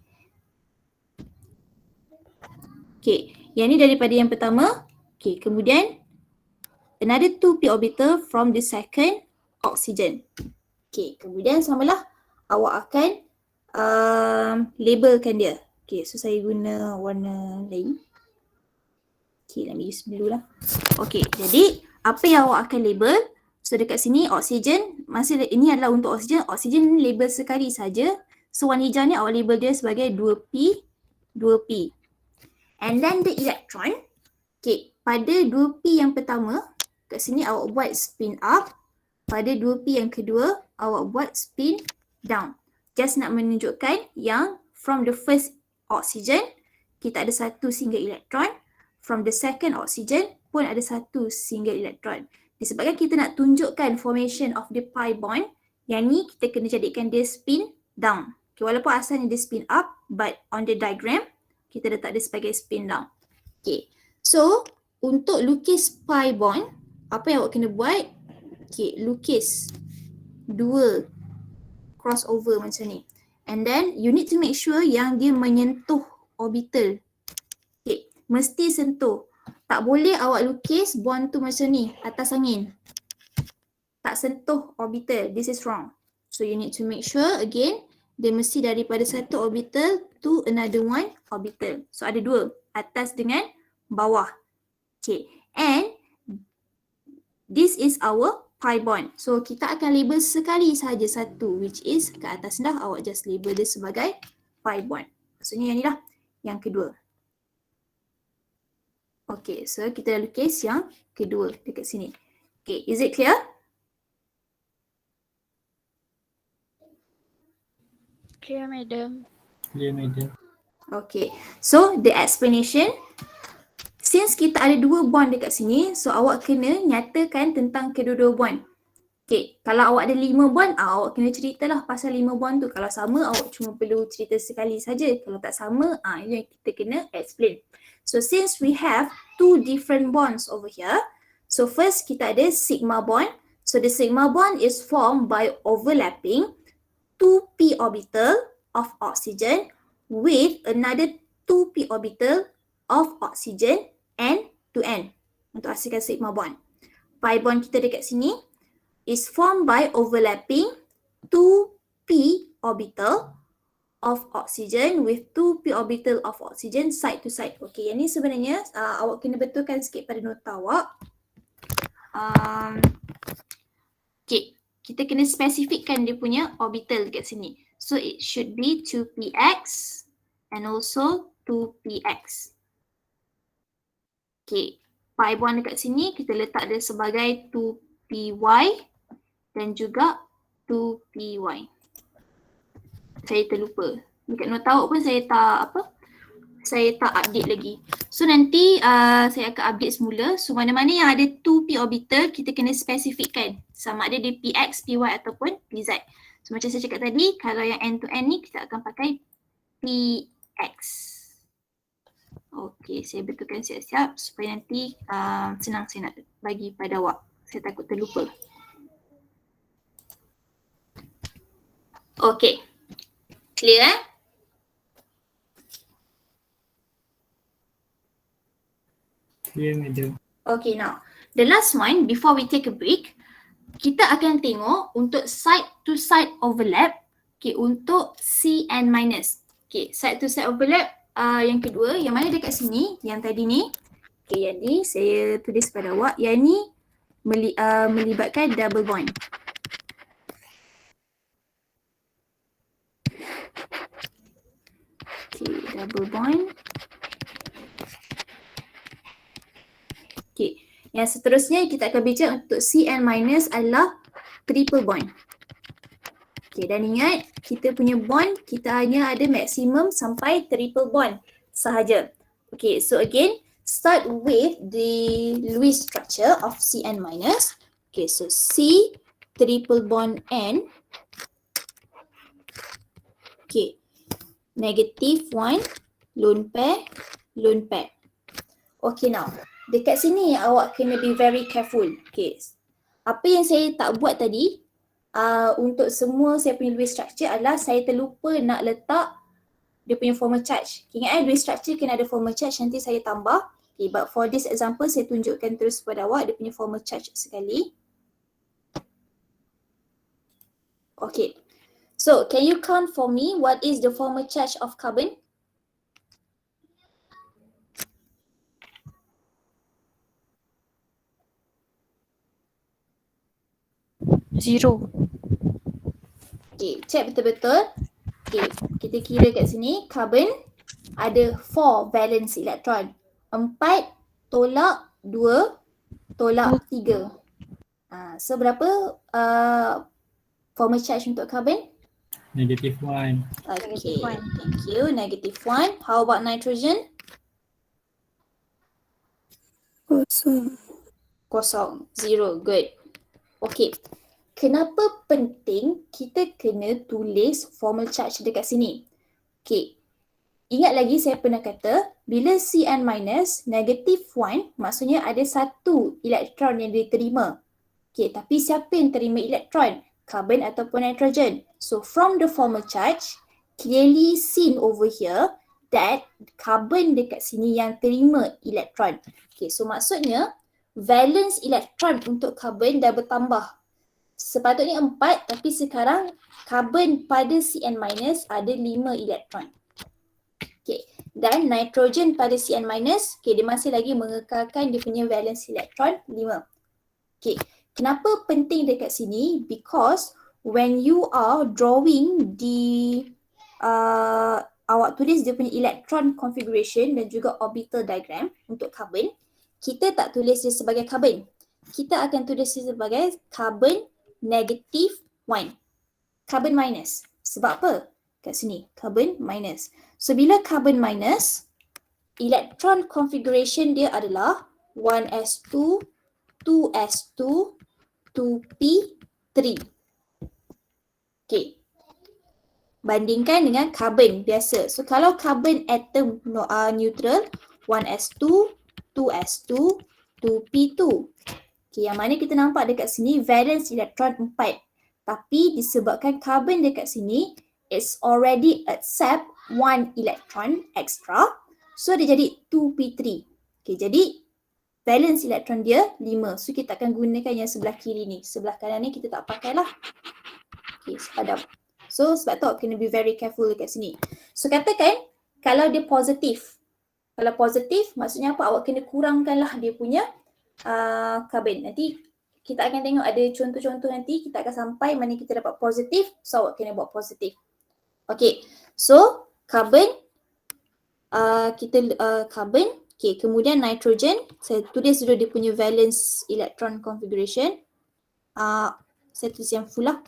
Speaker 1: yang ni daripada yang pertama. Okay, kemudian another 2p orbital from the second oxygen. Okay, kemudian samalah awak akan labelkan dia. Okay, so saya guna warna lain. Okay, let me use blue lah. Okay, jadi apa yang awak akan label? So dekat sini oksigen, masa ini adalah untuk oksigen. Oksigen label sekali saja. So warna hijau ni awak label dia sebagai 2p, 2p. And then the electron, okay, pada 2p yang pertama, kat sini awak buat spin up. Pada 2p yang kedua, awak buat spin down. Just nak menunjukkan yang from the first oxygen, kita ada satu single electron. From the second oxygen pun ada satu single electron. Disebabkan kita nak tunjukkan formation of the pi bond, yang ni kita kena jadikan dia spin down. Okay, walaupun asalnya dia spin up, but on the diagram, kita letak dia sebagai spin down. Okay, so untuk lukis pi bond, apa yang awak kena buat? Okay, lukis dua crossover macam ni. And then you need to make sure yang dia menyentuh orbital. Okay, mesti sentuh. Tak boleh awak lukis bond tu macam ni, atas angin. Tak sentuh orbital, this is wrong. So you need to make sure again, dia mesti daripada satu orbital to another one orbital. So ada dua, atas dengan bawah. Okay, and this is our pi bond. So kita akan label sekali saja satu, which is kat atas dah, awak just label dia sebagai pi bond. Maksudnya yang ni lah, yang kedua. Okay, so kita dah lukis yang kedua dekat sini. Okay, is it clear?
Speaker 2: Clear, madam.
Speaker 3: Clear, madam.
Speaker 1: Okay, so the explanation, since kita ada dua bond dekat sini, so awak kena nyatakan tentang kedua-dua bond. Okay, kalau awak ada 5 bond, awak kena ceritalah pasal 5 bond tu. Kalau sama, awak cuma perlu cerita sekali saja. Kalau tak sama, ini yang kita kena explain. So since we have 2 different bonds over here, so first kita ada sigma bond. So the sigma bond is formed by overlapping 2p orbital of oxygen with another 2p orbital of oxygen end to end untuk hasilkan sigma bond. Pi bond kita dekat sini is formed by overlapping 2p orbital of oxygen with 2p orbital of oxygen side to side. Okay, yang ni sebenarnya awak kena betulkan sikit pada nota awak. Okay, kita kena spesifikkan dia punya orbital dekat sini. So it should be 2px and also 2px. Okay, pi bond dekat sini kita letak dia sebagai 2py dan juga 2py. Saya terlupa. Dekat nota awak pun saya tak update lagi. So nanti saya akan update semula. So mana-mana yang ada 2p orbital kita kena spesifikkan sama ada dia px, py ataupun pz. So macam saya cakap tadi, kalau yang end to end ni kita akan pakai px. Okey, saya betulkan siap-siap supaya nanti senang saya nak bagi pada awak. Saya takut terlupa. Okey. Clear eh?
Speaker 3: Clear, madam.
Speaker 1: Okay, now the last one before we take a break, kita akan tengok untuk side to side overlap, okay, untuk CN minus. Okay, side to side overlap yang kedua, yang mana dekat sini, yang tadi ni, okay, yang ni saya tulis pada awak, yang ni melibatkan double bond. Okay, double bond. Okay, yang seterusnya kita akan bincang untuk CN minus adalah triple bond. Okay, dan ingat kita punya bond kita hanya ada maksimum sampai triple bond sahaja. Okay, so again start with the Lewis structure of CN minus. Okay, so C triple bond N. Okay, negative 1 lone pair, lone pair. Okay, now dekat sini awak kena be very careful. Okay, apa yang saya tak buat tadi untuk semua saya punya Lewis structure adalah saya terlupa nak letak dia punya formal charge. Ingat Lewis structure kena ada formal charge, nanti saya tambah. Okay, but for this example saya tunjukkan terus kepada awak dia punya formal charge sekali. Okay, so can you count for me what is the formal charge of carbon?
Speaker 2: Zero.
Speaker 1: Okay, check betul-betul. Okay, kita kira kat sini carbon ada 4 valence electron. 4 tolak 2 tolak 3. So berapa formal charge untuk carbon?
Speaker 3: Negative 1.
Speaker 1: Okay,
Speaker 2: Negative 1.
Speaker 1: thank you. Negative 1. How about nitrogen? Kosong. 0. Good. Okay. Kenapa penting kita kena tulis formal charge dekat sini? Okay. Ingat lagi saya pernah kata, bila Cn minus negative 1, maksudnya ada satu elektron yang diterima. Okay, tapi siapa yang terima elektron? Carbon ataupun nitrogen. So from the formal charge, clearly seen over here that carbon dekat sini yang terima elektron. Okay, so maksudnya valence elektron untuk carbon dah bertambah. Sepatutnya 4, tapi sekarang carbon pada Cn minus ada 5 elektron. Okay, dan nitrogen pada Cn minus, okay, dia masih lagi mengekalkan dia punya valence elektron 5. Okay, kenapa penting dekat sini? Because when you are drawing the awak tulis dia punya electron configuration dan juga orbital diagram untuk carbon, kita tak tulis dia sebagai carbon. Kita akan tulis dia sebagai carbon negative 1. Carbon minus. Sebab apa? Kat sini, carbon minus. So bila carbon minus, electron configuration dia adalah 1s2, 2s2, 2p3. Okay. Bandingkan dengan carbon biasa. So kalau carbon atom neutral, 1s2, 2s2, 2p2. Okay, yang mana kita nampak dekat sini valence elektron 4. Tapi disebabkan carbon dekat sini it's already accept 1 electron extra. So dia jadi 2p3. Okay, jadi valence elektron dia 5. So kita akan gunakan yang sebelah kiri ni. Sebelah kanan ni kita tak pakai lah. Okay, sepadam. So sebab tu kena be very careful dekat sini. So katakan kalau dia positif. Kalau positif maksudnya apa? Awak kena kurangkan lah dia punya carbon. Nanti kita akan tengok ada contoh-contoh nanti kita akan sampai mana kita dapat positif. So awak kena buat positif. Okay, so carbon carbon. Okay, kemudian nitrogen. Saya tulis dulu dia punya valence electron configuration. Saya tulis yang full lah.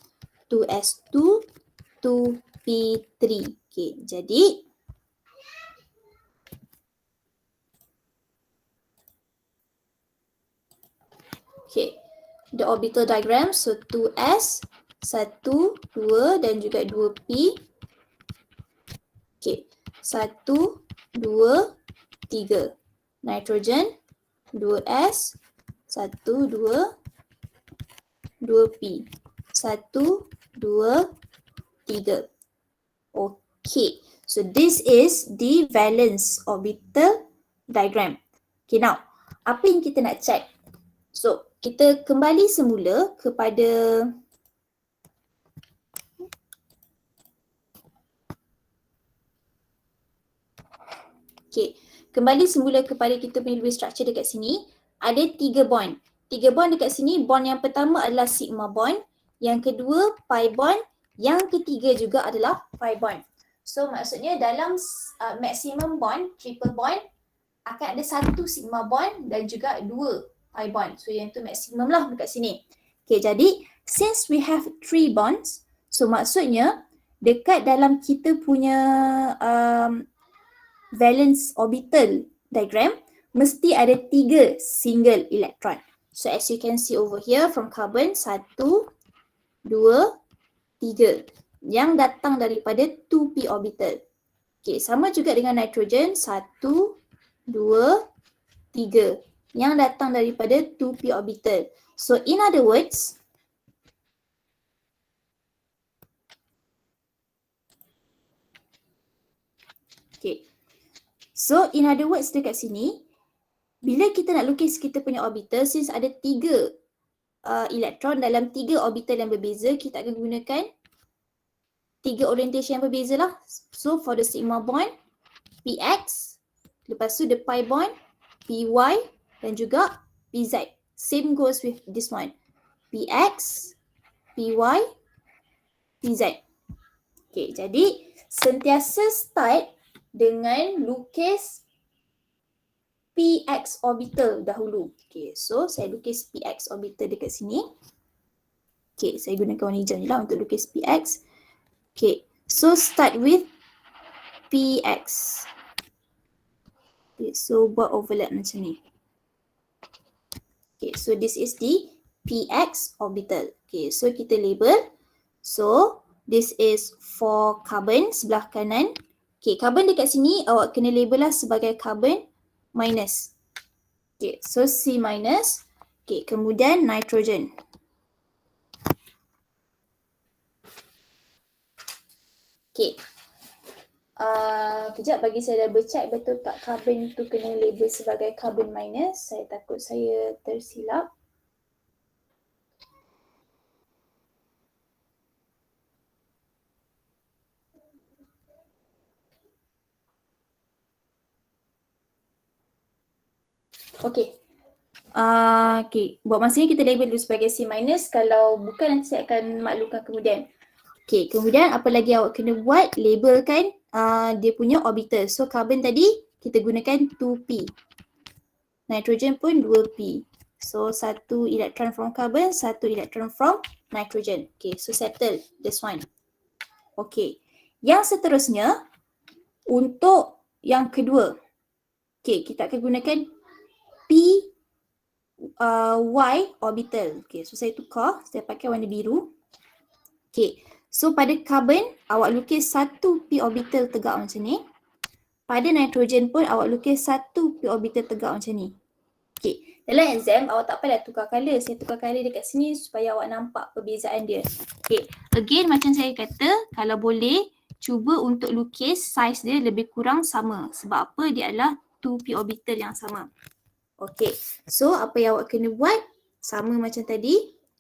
Speaker 1: 2s2, 2p3. Okay, jadi okay, the orbital diagram. So 2s, 1, 2 dan juga 2p. Okay, 1, 2, 3. Nitrogen 2s, 1, 2, 2p. 1, 2, 3. Okay, so this is the valence orbital diagram. Okay, now apa yang kita nak check? So, kita kembali semula kepada kembali semula kepada kita punya Lewis structure dekat sini. Ada 3 bond. 3 bond dekat sini. Bond yang pertama adalah sigma bond, yang kedua pi bond, yang ketiga juga adalah pi bond. So maksudnya dalam maximum bond, triple bond, akan ada 1 sigma bond dan juga 2 pi bond. So yang tu maksimum lah dekat sini. Okay, jadi since we have 3 bonds, so maksudnya dekat dalam kita punya valence orbital diagram mesti ada 3 single electron. So as you can see over here from carbon 1, 2, 3 yang datang daripada 2p orbital. Okay, sama juga dengan nitrogen 1, 2, 3 yang datang daripada 2p orbital. So in other words, dekat sini, bila kita nak lukis kita punya orbital, since ada 3 elektron dalam 3 orbital yang berbeza, kita akan gunakan 3 orientation yang berbeza lah. So for the sigma bond, px, lepas tu the pi bond, py dan juga pz. Same goes with this one, px, py, pz. Okay, jadi sentiasa start dengan lukis px orbital dahulu. Okay, so saya lukis px orbital dekat sini. Okay, saya gunakan warna hijau ni lah untuk lukis px. Okay, so start with px. Okay, so buat overlap macam ni. Okay, so this is the px orbital. Okay, so kita label. So this is for carbon sebelah kanan. Okay, carbon dekat sini awak kena label lah sebagai carbon minus. Okay, so C minus. Okay, kemudian nitrogen. Okay. Kejap bagi saya double check betul tak carbon tu kena label sebagai carbon minus. Saya takut saya tersilap. Okay. Okay. Buat masa ni kita label dulu sebagai C minus. Kalau bukan nanti saya akan maklumkan kemudian. Okay. Kemudian apa lagi awak kena buat? Labelkan dia punya orbital. So carbon tadi kita gunakan 2p. Nitrogen pun 2p. So 1 electron from carbon, 1 electron from nitrogen. Okay. So settle this one. Okay. Yang seterusnya untuk yang kedua. Okay. Kita akan gunakan P Y orbital. Okay, so saya tukar, saya pakai warna biru. Okay, so pada carbon awak lukis 1 P orbital tegak macam ni. Pada nitrogen pun awak lukis 1 P orbital tegak macam ni. Okay, dalam exam awak tak payah tukar colour. Saya tukar colour dekat sini supaya awak nampak perbezaan dia. Okay, again macam saya kata, kalau boleh cuba untuk lukis size dia lebih kurang sama. Sebab apa? Dia adalah 2P orbital yang sama. Okay, so apa yang awak kena buat? Sama macam tadi,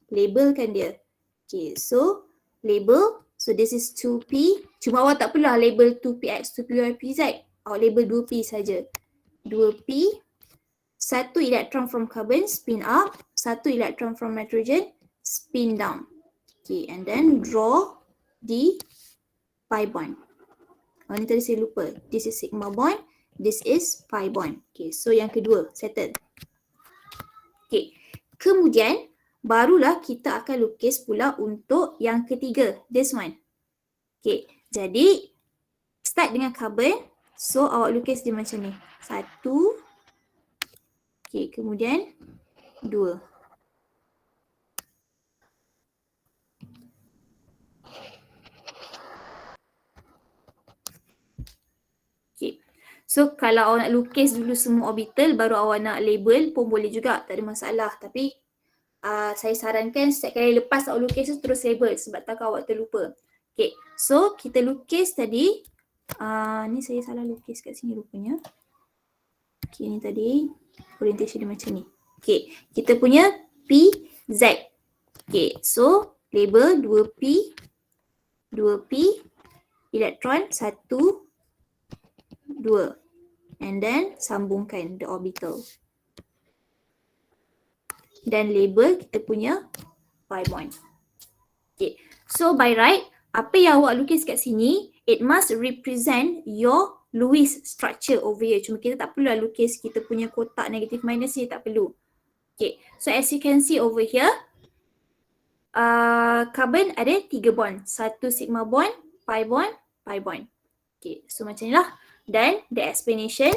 Speaker 1: labelkan dia. Okay, so label. So this is 2P. Cuma awak tak perlu label 2PX, 2PY, PZ. Awak label 2P saja. 2P, 1 electron from carbon, spin up. 1 electron from nitrogen, spin down. Okay, and then draw the pi bond. Oh, ni tadi saya lupa. This is sigma bond. This is pi bond. Okay, so yang kedua, settle. Okay, kemudian barulah kita akan lukis pula untuk yang ketiga, this one. Okay, jadi start dengan carbon. So awak lukis dia macam ni. 1. Okay, kemudian 2. Okay. So kalau awak nak lukis dulu semua orbital baru awak nak label pun boleh juga, tak ada masalah. Tapi saya sarankan setiap kali lepas awak lukis tu terus label sebab takut awak terlupa. Okay, So kita lukis tadi, ni saya salah lukis kat sini rupanya. Okay, ni tadi orientation dia macam ni. Okay, kita punya PZ. Okay, so label 2P, elektron 1, 2. And then sambungkan the orbital. Dan label kita punya pi bond. Okay, so by right, apa yang awak lukis kat sini, it must represent your Lewis structure over here. Cuma kita tak perlu lukis kita punya kotak negatif minus ni, tak perlu. Okay, so as you can see over here, carbon ada 3 bond. 1 sigma bond, pi bond, pi bond. Okay, so macam ni lah. Dan the explanation.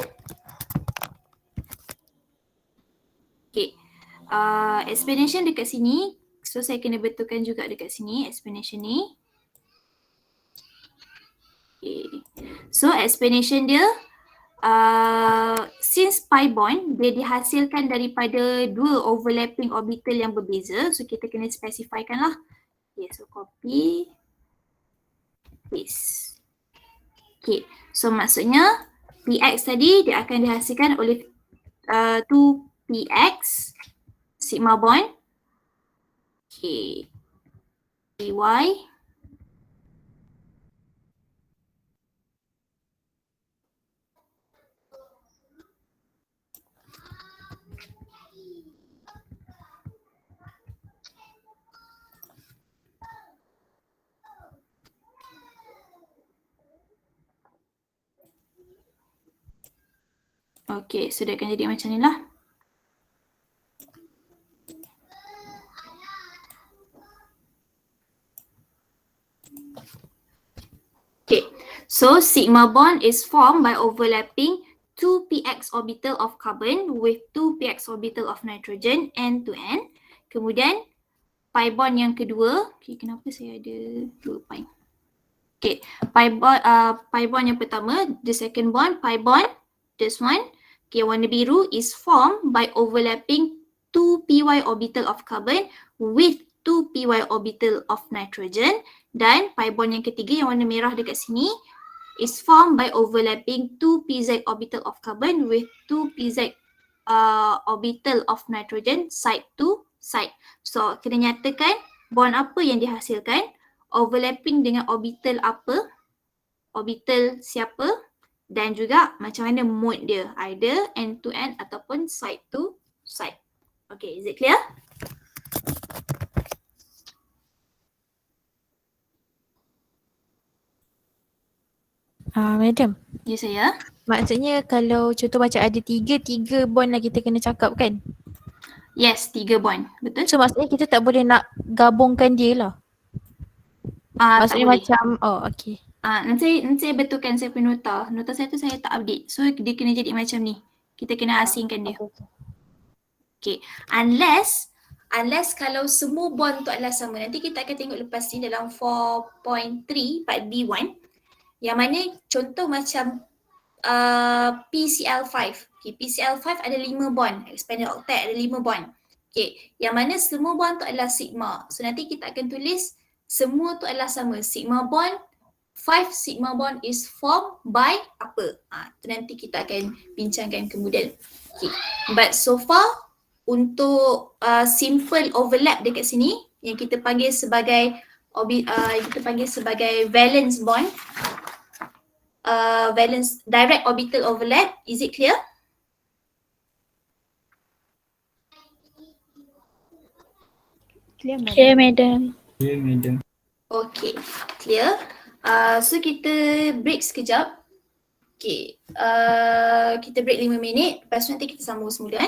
Speaker 1: Okay, explanation dekat sini. So saya kena betulkan juga dekat sini explanation ni. Okay. So explanation dia, since pi bond dia dihasilkan daripada dua overlapping orbital yang berbeza, so kita kena specifykan lah. Okay, so copy, paste. Okay, so maksudnya px tadi dia akan dihasilkan oleh 2px sigma bond. Okay, py. Okay, so dia akan jadi macam ni lah. Okay, so sigma bond is formed by overlapping 2px orbital of carbon with 2px orbital of nitrogen end to end. Kemudian pi bond yang kedua, okay, kenapa saya ada 2 pi? Okay, pi bond yang pertama, the second bond, pi bond, this one. Okay, warna biru is formed by overlapping 2py orbital of carbon with 2py orbital of nitrogen. Dan pi bond yang ketiga yang warna merah dekat sini is formed by overlapping 2pz orbital of carbon with 2pz orbital of nitrogen side to side. So kena nyatakan bond apa yang dihasilkan, overlapping dengan orbital apa, orbital siapa, dan juga macam mana mode dia, either end to end ataupun side to side. Okay, is it clear?
Speaker 2: Madam,
Speaker 1: Ya saya.
Speaker 2: maksudnya kalau contoh macam ada tiga bond lah kita kena cakap kan?
Speaker 1: Yes, 3 bond. Betul?
Speaker 2: So maksudnya kita tak boleh nak gabungkan dia lah. Maksudnya
Speaker 1: tak boleh.
Speaker 2: macam, oh okay.
Speaker 1: Nanti saya betulkan saya punya nota. Nota saya tu saya tak update. So dia kena jadi macam ni. Kita kena asingkan dia. Okay. Unless kalau semua bond tu adalah sama. Nanti kita akan tengok lepas ni dalam 4.3 part B1. Yang mana contoh macam PCl5. Okay, PCl5 ada 5 bond. Expanded octet ada 5 bond. Okay, yang mana semua bond tu adalah sigma. So nanti kita akan tulis semua tu adalah sama. Sigma bond, 5 sigma bond is formed by apa? Tu nanti kita akan bincangkan kemudian. Okay. But so far untuk simple overlap dekat sini yang kita panggil sebagai valence bond, valence direct orbital overlap. Is it clear?
Speaker 2: Clear, madam.
Speaker 4: Okay, madam.
Speaker 3: Ya, madam.
Speaker 1: Okay, clear. So kita break sekejap. Okay, kita break 5 minit. Lepas tu nanti kita sambung semula.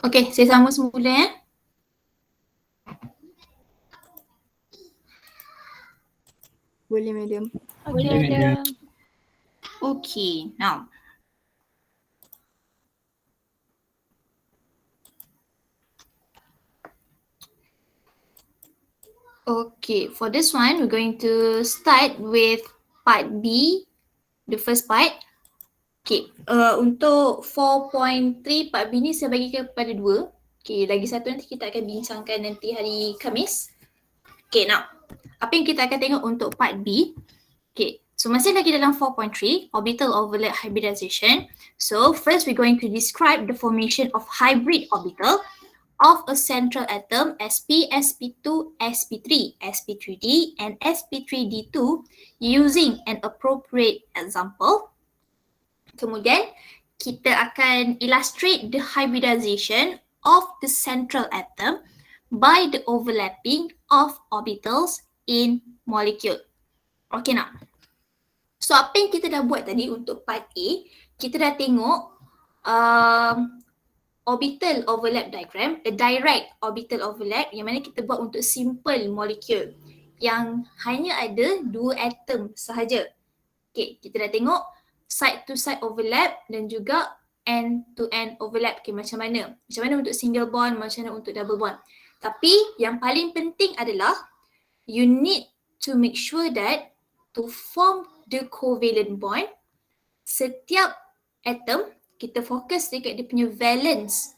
Speaker 1: Okay, saya sama semula ya.
Speaker 4: Boleh, madam.
Speaker 2: Okay,
Speaker 3: Boleh, madam.
Speaker 2: madam.
Speaker 1: Okay, now. Okay, for this one, we're going to start with part B, the first part. Okay, untuk 4.3 part B ni saya bagi kepada 2. Okay, lagi satu nanti kita akan bincangkan nanti hari Khamis. Okay, now, apa yang kita akan tengok untuk part B? Okay, so masih lagi dalam 4.3, orbital overlap hybridization. So, first we're going to describe the formation of hybrid orbital of a central atom sp, sp2, sp3, sp3d and sp3d2 using an appropriate example. Kemudian kita akan illustrate the hybridization of the central atom by the overlapping of orbitals in molecule. Okay now. So apa yang kita dah buat tadi untuk part A, kita dah tengok orbital overlap diagram, a direct orbital overlap yang mana kita buat untuk simple molecule yang hanya ada 2 atom sahaja. Okay, kita dah tengok side to side overlap dan juga end to end overlap. Okay, macam mana? Macam mana untuk single bond, macam mana untuk double bond. Tapi yang paling penting adalah you need to make sure that to form the covalent bond, setiap atom kita fokus dekat dia punya valence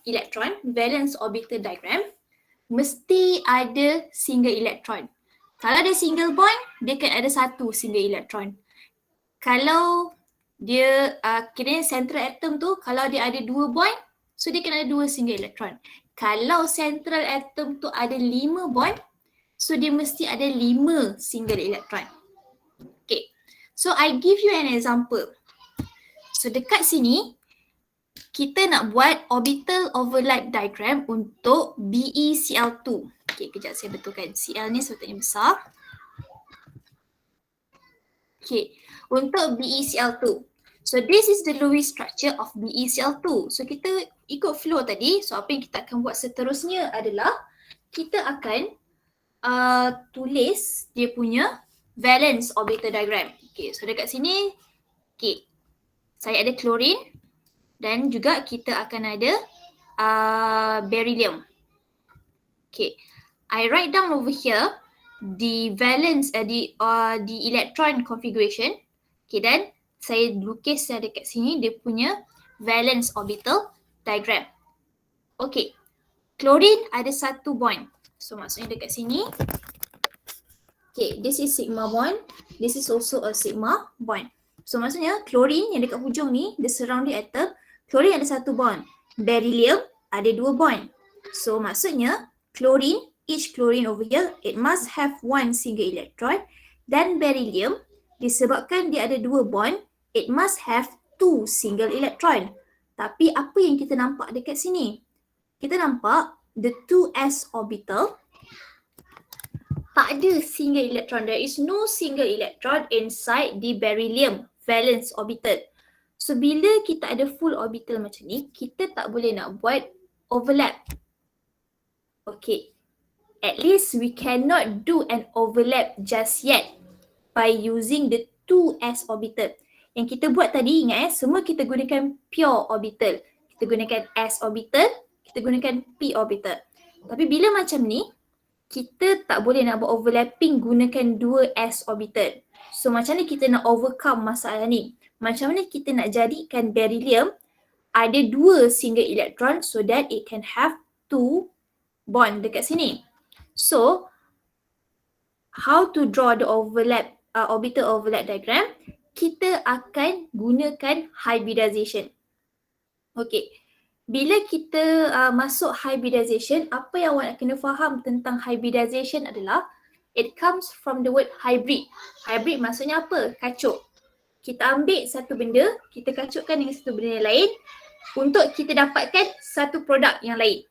Speaker 1: electron, valence orbital diagram, mesti ada single electron. Kalau ada single bond, dia kan ada satu single electron. Kalau dia kira central atom tu, kalau dia ada 2 bond, so dia kan ada 2 single electron. Kalau central atom tu ada 5 bond, so dia mesti ada 5 single electron. Okay, so I give you an example. So dekat sini, kita nak buat orbital overlap diagram untuk BeCl2. Okay, kejap saya betulkan. Cl ni sepatutnya besar. Okay, untuk BeCl2. So this is the Lewis structure of BeCl2. So kita ikut flow tadi. So apa yang kita akan buat seterusnya adalah kita akan tulis dia punya valence orbital diagram. Okay, so dekat sini, okay, saya ada klorin dan juga kita akan ada beryllium. Okay, I write down over here the valence, the electron configuration. Okay, dan saya lukis dekat sini dia punya valence orbital diagram. Okay, klorin ada 1 bond. So maksudnya dekat sini, okay, this is sigma bond, this is also a sigma bond. So maksudnya klorin yang dekat hujung ni, the surrounding atom, klorin ada 1 bond, beryllium ada 2 bond. So maksudnya klorin, each chlorine over here, it must have 1 single electron, dan beryllium disebabkan dia ada 2 bond, it must have 2 single electron. Tapi apa yang kita nampak dekat sini? Kita nampak the 2s orbital tak ada single electron. There is no single electron inside the beryllium valence orbital. So bila kita ada full orbital macam ni, kita tak boleh nak buat overlap. Okay, at least we cannot do an overlap just yet by using the 2s orbital. Yang kita buat tadi, ingat semua kita gunakan pure orbital. Kita gunakan s orbital, kita gunakan p orbital. Tapi bila macam ni, kita tak boleh nak buat overlapping gunakan 2s orbital. So macam mana kita nak overcome masalah ni? Macam mana kita nak jadikan beryllium ada 2 single electron so that it can have 2 bond dekat sini. So how to draw the overlap orbital overlap diagram? Kita akan gunakan hybridization. Okay. Bila kita masuk hybridization, apa yang awak nak kena faham tentang hybridization adalah it comes from the word hybrid. Hybrid maksudnya apa? Kacuk. Kita ambil satu benda, kita kacukkan dengan satu benda yang lain untuk kita dapatkan satu produk yang lain.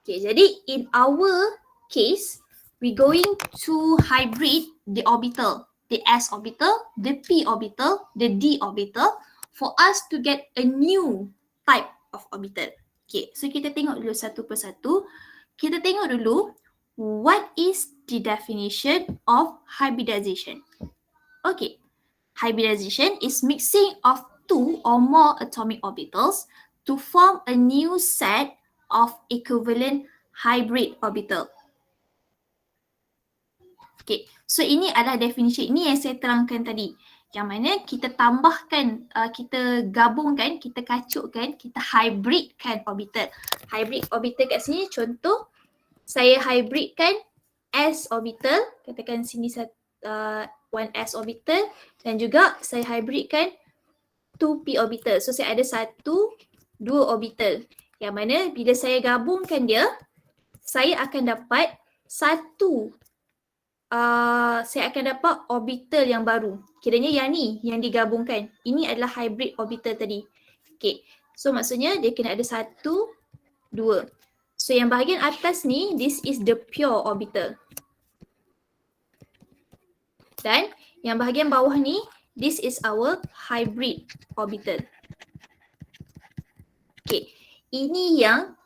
Speaker 1: Okay, jadi in our case, we going to hybrid the orbital, the s orbital, the p orbital, the d orbital for us to get a new type of orbital. Okay, so kita tengok dulu satu persatu. Kita tengok dulu what is the definition of hybridization. Okay, hybridization is mixing of two or more atomic orbitals to form a new set of equivalent hybrid orbital. Okay, so ini adalah definisi, ini yang saya terangkan tadi. Yang mana kita tambahkan, kita gabungkan, kita kacukkan, kita hybridkan orbital. Hybrid orbital kat sini contoh, saya hybridkan S orbital, katakan sini 1s orbital, dan juga saya hybridkan 2p orbital. So saya ada 1, 2 orbital. Yang mana bila saya gabungkan dia, saya akan dapat saya akan dapat orbital yang baru. Kiranya yang ni yang digabungkan. Ini adalah hybrid orbital tadi. Okay. So maksudnya dia kena ada 1, 2. So yang bahagian atas ni, this is the pure orbital. Dan yang bahagian bawah ni, this is our hybrid orbital. Okay. Ini yang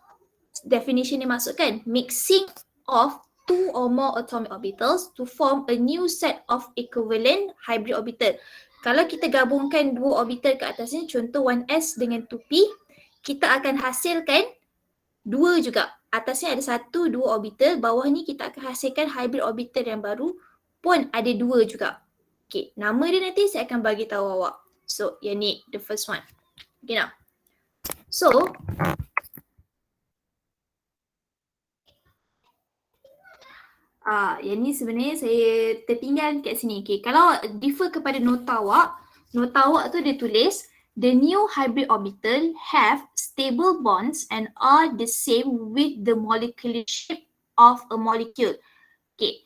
Speaker 1: definition dia masukkan. Mixing of two or more atomic orbitals to form a new set of equivalent hybrid orbital. Kalau kita gabungkan dua orbital ke atas ni, contoh 1s dengan 2p, kita akan hasilkan dua juga. Atasnya ada 1, 2 orbital, bawah ni kita akan hasilkan hybrid orbital yang baru pun ada 2 juga. Okay, nama dia nanti saya akan bagi tahu awak. So, yang ni, the first one. Okay now. So, yang ni sebenarnya saya tertinggal kat sini. Okay, kalau differ kepada nota awak tu dia tulis the new hybrid orbital have stable bonds and are the same with the molecular shape of a molecule. Okay,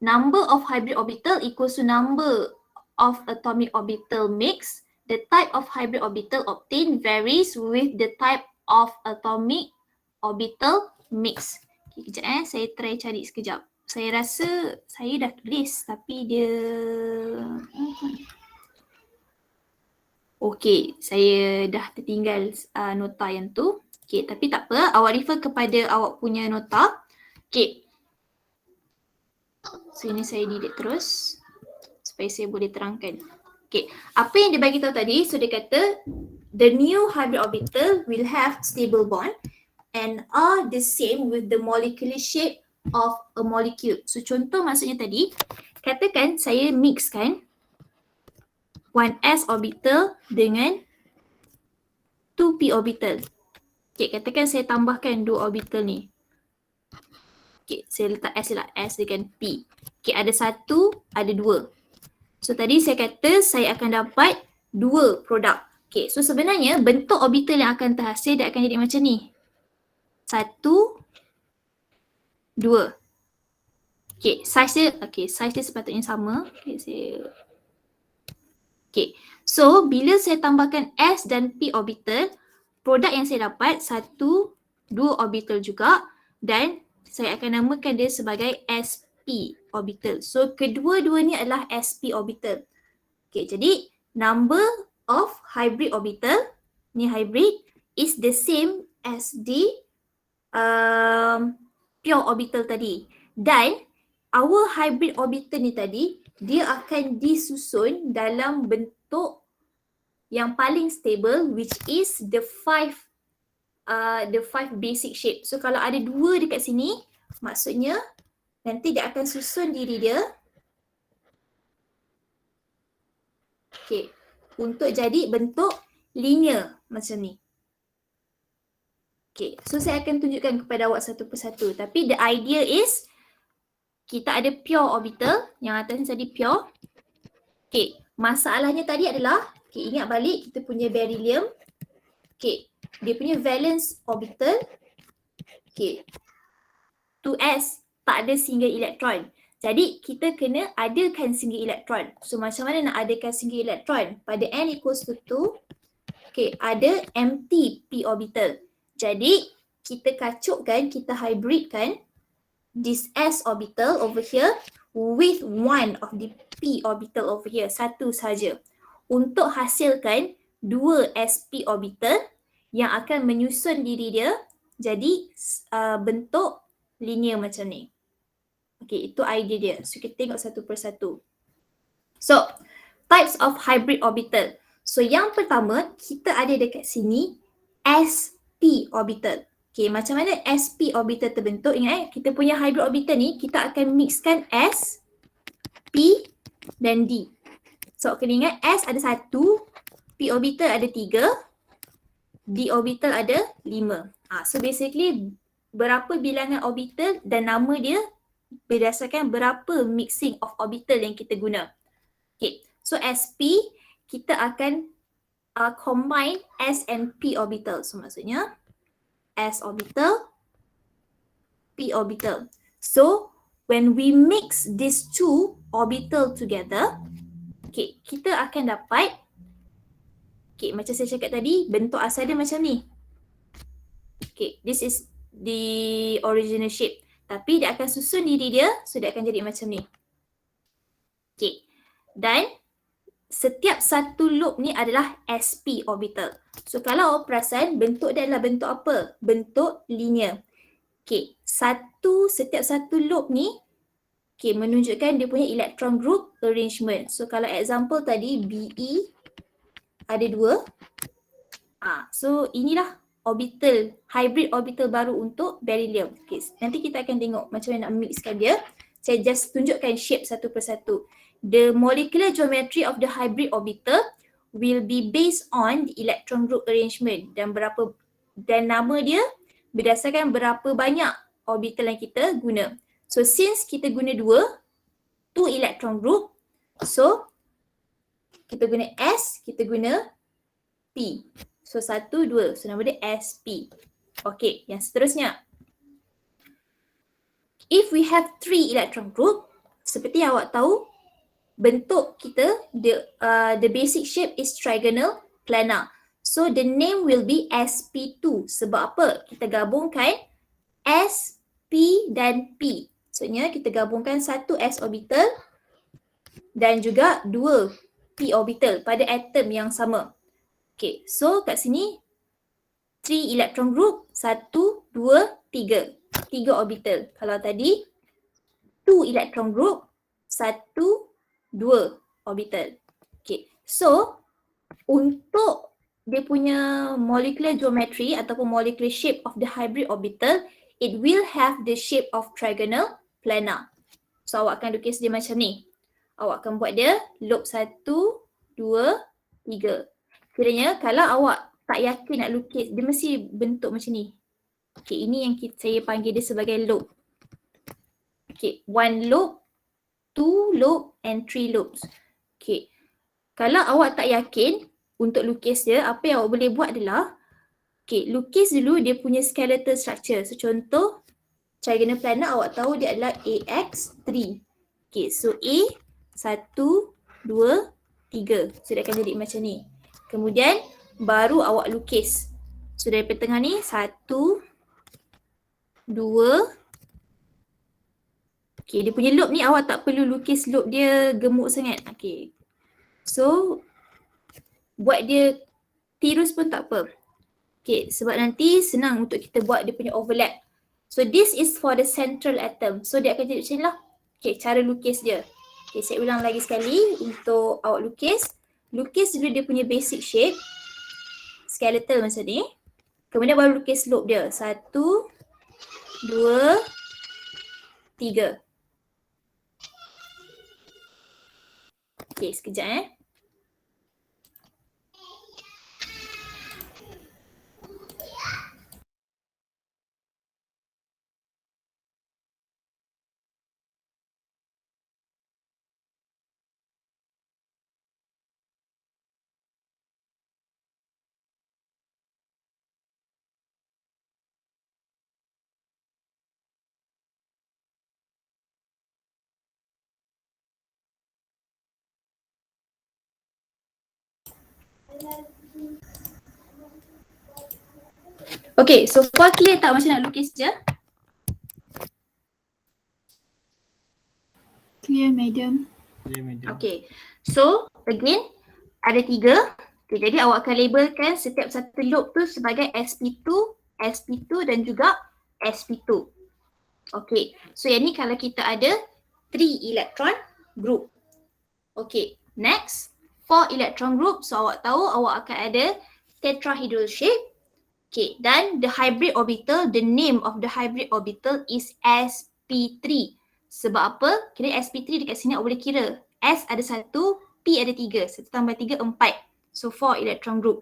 Speaker 1: number of hybrid orbital equals to number of atomic orbital mix. The type of hybrid orbital obtained varies with the type of atomic orbital mix. Okay, kejap saya try cari sekejap. Saya rasa saya dah tulis tapi dia... Okay, saya dah tertinggal nota yang tu. Okay, tapi tak apa, awak refer kepada awak punya nota. Okay. So ini saya delete terus supaya saya boleh terangkan. Okay, apa yang dia bagi tahu tadi, so dia kata the new hybrid orbital will have stable bond and are the same with the molecular shape of a molecule. So contoh maksudnya tadi, katakan saya mixkan 1s orbital dengan 2p orbital. Okay, katakan saya tambahkan 2 orbital ni. Okay, saya letak S lah, S dengan P. Okay, ada 1, ada 2. So tadi saya kata saya akan dapat 2 produk. Okay, so sebenarnya bentuk orbital yang akan terhasil dia akan jadi macam ni. 1, 2. Okay, size dia sepatutnya sama. Okay, so bila saya tambahkan S dan P orbital, produk yang saya dapat 1, 2 orbital juga dan saya akan namakan dia sebagai SP orbital. So kedua-dua ni adalah SP orbital. Okay, jadi number of hybrid orbital, ni hybrid, is the same as the pure orbital tadi. Dan our hybrid orbital ni tadi, dia akan disusun dalam bentuk yang paling stable, which is the 5 basic shape. So kalau ada 2 dekat sini, maksudnya nanti dia akan susun diri dia untuk jadi bentuk linear macam ni. Okay, so saya akan tunjukkan kepada awak satu persatu. Tapi the idea is kita ada pure orbital, yang atas ni tadi pure. Okay, masalahnya tadi adalah, ingat balik kita punya beryllium. Dia punya valence orbital, 2s, tak ada single electron. Jadi kita kena adakan single electron. So macam mana nak adakan single electron? Pada n equals to 2, ada empty p orbital. Jadi kita kacukkan, kita hybridkan this s orbital over here with one of the p orbital over here, satu saja, untuk hasilkan 2 sp orbital yang akan menyusun diri dia jadi bentuk linear macam ni. Okay, itu idea dia. So kita tengok satu persatu. So, types of hybrid orbital. So yang pertama, kita ada dekat sini sp orbital. Okay, macam mana sp orbital terbentuk? Ingat kita punya hybrid orbital ni, kita akan mixkan s, p dan d. So kena ingat s ada 1, p orbital ada 3, d orbital ada 5. So basically berapa bilangan orbital dan nama dia berdasarkan berapa mixing of orbital yang kita guna. Okay, so sp kita akan combine s and p orbital. So maksudnya s orbital, p orbital. So when we mix these two orbital together, okay, kita akan dapat, okay, macam saya cakap tadi, bentuk asal dia macam ni. Okay, this is the original shape. Tapi dia akan susun diri dia, so dia akan jadi macam ni. Okay, dan setiap satu loop ni adalah sp orbital. So kalau awak perasan, bentuk dia adalah bentuk apa? Bentuk linear. Okay, setiap satu loop ni, okay, menunjukkan dia punya electron group arrangement. So kalau example tadi Be ada 2. So inilah orbital, hybrid orbital baru untuk beryllium. Okay, nanti kita akan tengok macam mana nak mixkan dia. Saya just tunjukkan shape satu persatu. The molecular geometry of the hybrid orbital will be based on the electron group arrangement dan nama dia berdasarkan berapa banyak orbital yang kita guna. So since kita guna 2 electron group, so kita guna S, kita guna P. So 1, 2, so nama dia SP. Okay, yang seterusnya. If we have 3 electron group, seperti yang awak tahu, bentuk kita, the basic shape is trigonal planar. So the name will be sp2. Sebab apa? Kita gabungkan s, p dan p. Maksudnya kita gabungkan satu s orbital dan juga 2 p orbital pada atom yang sama. Okay, so kat sini 3 electron group, 1, 2, 3. 3 orbital. Kalau tadi 2 electron group, 1, 2 orbital. Okay, so untuk dia punya molecular geometry ataupun molecular shape of the hybrid orbital, it will have the shape of trigonal planar. So awak akan lukis dia macam ni. Awak akan buat dia loop 1, 2, 3. Kiranya kalau awak tak yakin nak lukis, dia mesti bentuk macam ni. Okay, ini yang saya panggil dia sebagai loop. Okay, 1 loop, 2 loop and 3 loops. Okay, kalau awak tak yakin untuk lukis dia, apa yang awak boleh buat adalah, okay, lukis dulu dia punya skeletal structure. So contoh, trigonal planar awak tahu dia adalah AX3. Okay, so A, 1, 2, 3. So dia akan jadi macam ni. Kemudian baru awak lukis. So dari tengah ni, 1, 2. Okay, dia punya loop ni awak tak perlu lukis loop dia gemuk sangat. Okay, so buat dia tirus pun tak apa. Okay, sebab nanti senang untuk kita buat dia punya overlap. So this is for the central atom. So dia akan jadi macam ni lah. Okay, cara lukis dia. Okay, saya ulang lagi sekali untuk awak lukis. Lukis dulu dia punya basic shape. Skeletal macam ni. Kemudian baru lukis loop dia. 1, 2, 3. Okay, sekejap Okay, so far clear tak macam nak lukis je?
Speaker 4: Clear, madam.
Speaker 3: Clear, madam.
Speaker 1: Okay, so again ada 3. Okay, jadi awak akan labelkan setiap satu loop tu sebagai sp2, sp2 dan juga sp2. Okay, so yang ni kalau kita ada 3 electron group. Okay, next 4 electron group. So awak tahu awak akan ada tetrahedral shape. Okay, dan the hybrid orbital, the name of the hybrid orbital is sp3. Sebab apa? Kira sp3 dekat sini awak boleh kira. S ada 1, P ada 3. 1 tambah 3, 4. So 4 electron group.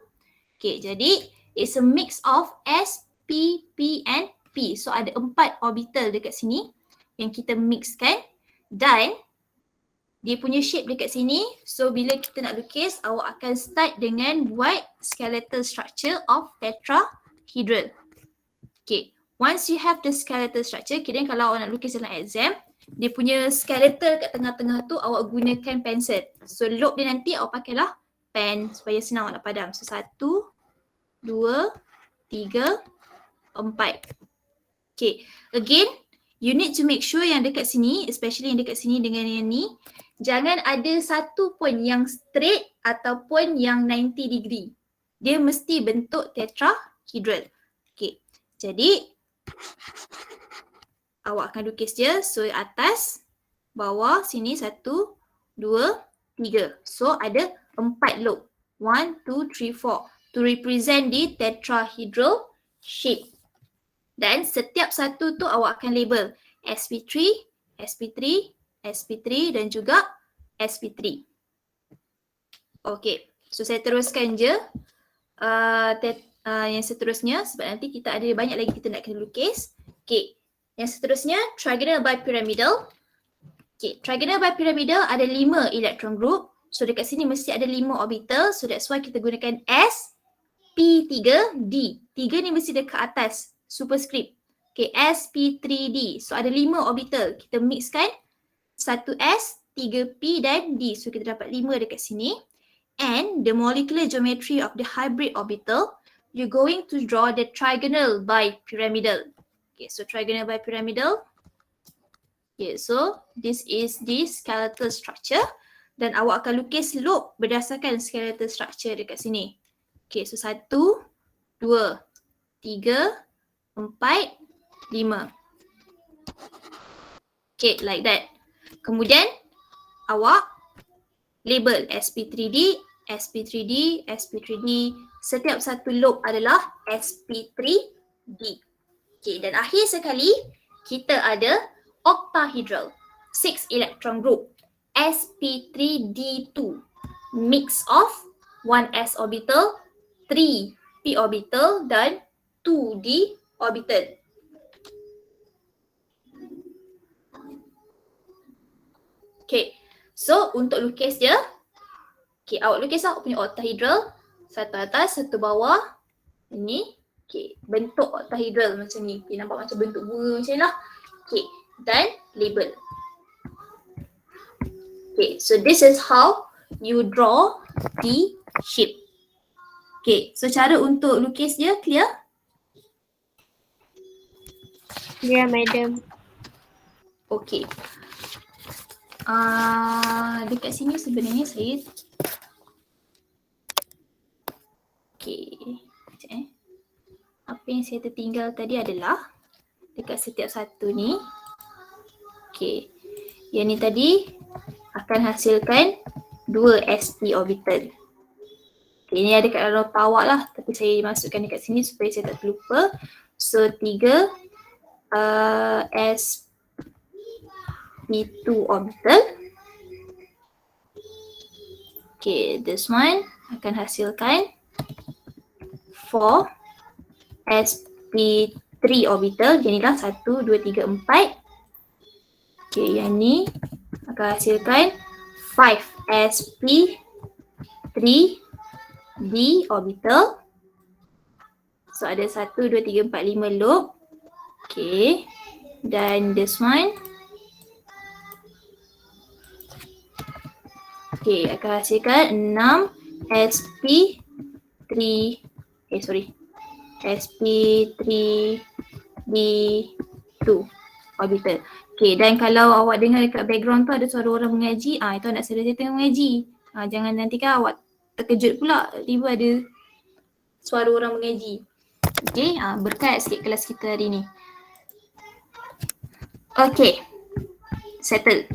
Speaker 1: Okay, jadi it's a mix of S, P, P and P. So ada 4 orbital dekat sini yang kita mixkan dan dia punya shape dekat sini. So bila kita nak lukis, awak akan start dengan buat skeletal structure of tetrahedral. Okay, once you have the skeletal structure, kira kalau awak nak lukis dalam exam, dia punya skeletal kat tengah-tengah tu awak gunakan pensel. So loop dia nanti awak pakailah pen supaya senang awak nak padam. So 1, 2, 3, 4. Okay, again, you need to make sure yang dekat sini, especially yang dekat sini dengan yang ni, jangan ada satu pun yang straight ataupun yang 90 degree. Dia mesti bentuk tetrahedral. Okay, jadi awak akan lukis dia. So atas, bawah, sini 1, 2, 3. So ada 4 loop. 1, 2, 3, 4. To represent the tetrahedral shape. Dan setiap satu tu awak akan label sp3, sp3, sp3 dan juga sp3. Okay, so saya teruskan je yang seterusnya sebab nanti kita ada banyak lagi kita nak kena lukis. Okay, yang seterusnya trigonal bipyramidal. Okay, trigonal bipyramidal ada 5 electron group. So dekat sini mesti ada 5 orbital. So that's why kita gunakan S, P3D. 3 ni mesti dekat atas, superscript. Okay, sp3d. So ada 5 orbital. Kita mixkan 1s, 3p dan d. So kita dapat 5 dekat sini. And the molecular geometry of the hybrid orbital, you're going to draw the trigonal bipyramidal. Okay, so trigonal bipyramidal. Okay, so this is the skeletal structure. Dan awak akan lukis loop berdasarkan skeletal structure dekat sini. Okay, so 1, 2, 3, 4, 5. Okay, like that. Kemudian awak label sp3d, sp3d, sp3d. Setiap satu loop adalah sp3d. Okay, dan akhir sekali kita ada octahedral, 6 electron group, sp3d2. Mix of 1s orbital, 3p orbital dan 2d orbital. Okay, so untuk lukis dia, okay, awak lukis awak punya octahedral, satu atas, satu bawah. Ini, okay, bentuk octahedral macam ni. Okay, nampak macam bentuk bunga macam ni lah. Okay, dan label. Okay, so this is how you draw the shape. Okay, so cara untuk lukis dia clear?
Speaker 5: Ya, madam.
Speaker 1: Okay. Dekat sini sebenarnya saya sekejap apa yang saya tertinggal tadi adalah dekat setiap satu ni. Okay, yang ni tadi akan hasilkan 2 sp orbital. Okay, ini ada kat dalam nota awak lah, tapi saya masukkan dekat sini supaya saya tak terlupa. So 3 sp2 orbital. Okay, this one akan hasilkan 4 sp3 orbital. Jadi lah 1, 2, 3, 4. Okay, yang ni akan hasilkan 5 sp3d orbital. So ada 1, 2, 3, 4, 5 loop. Okay, dan this one okay, akan hasilkan 6 sp3d2 orbital. Okay, dan kalau awak dengar dekat background tu ada suara orang mengaji, itu anak saya tengah mengaji. Jangan nanti kan awak terkejut pula tiba ada suara orang mengaji. Okay, berkat sikit kelas kita hari ni. Okay, settle.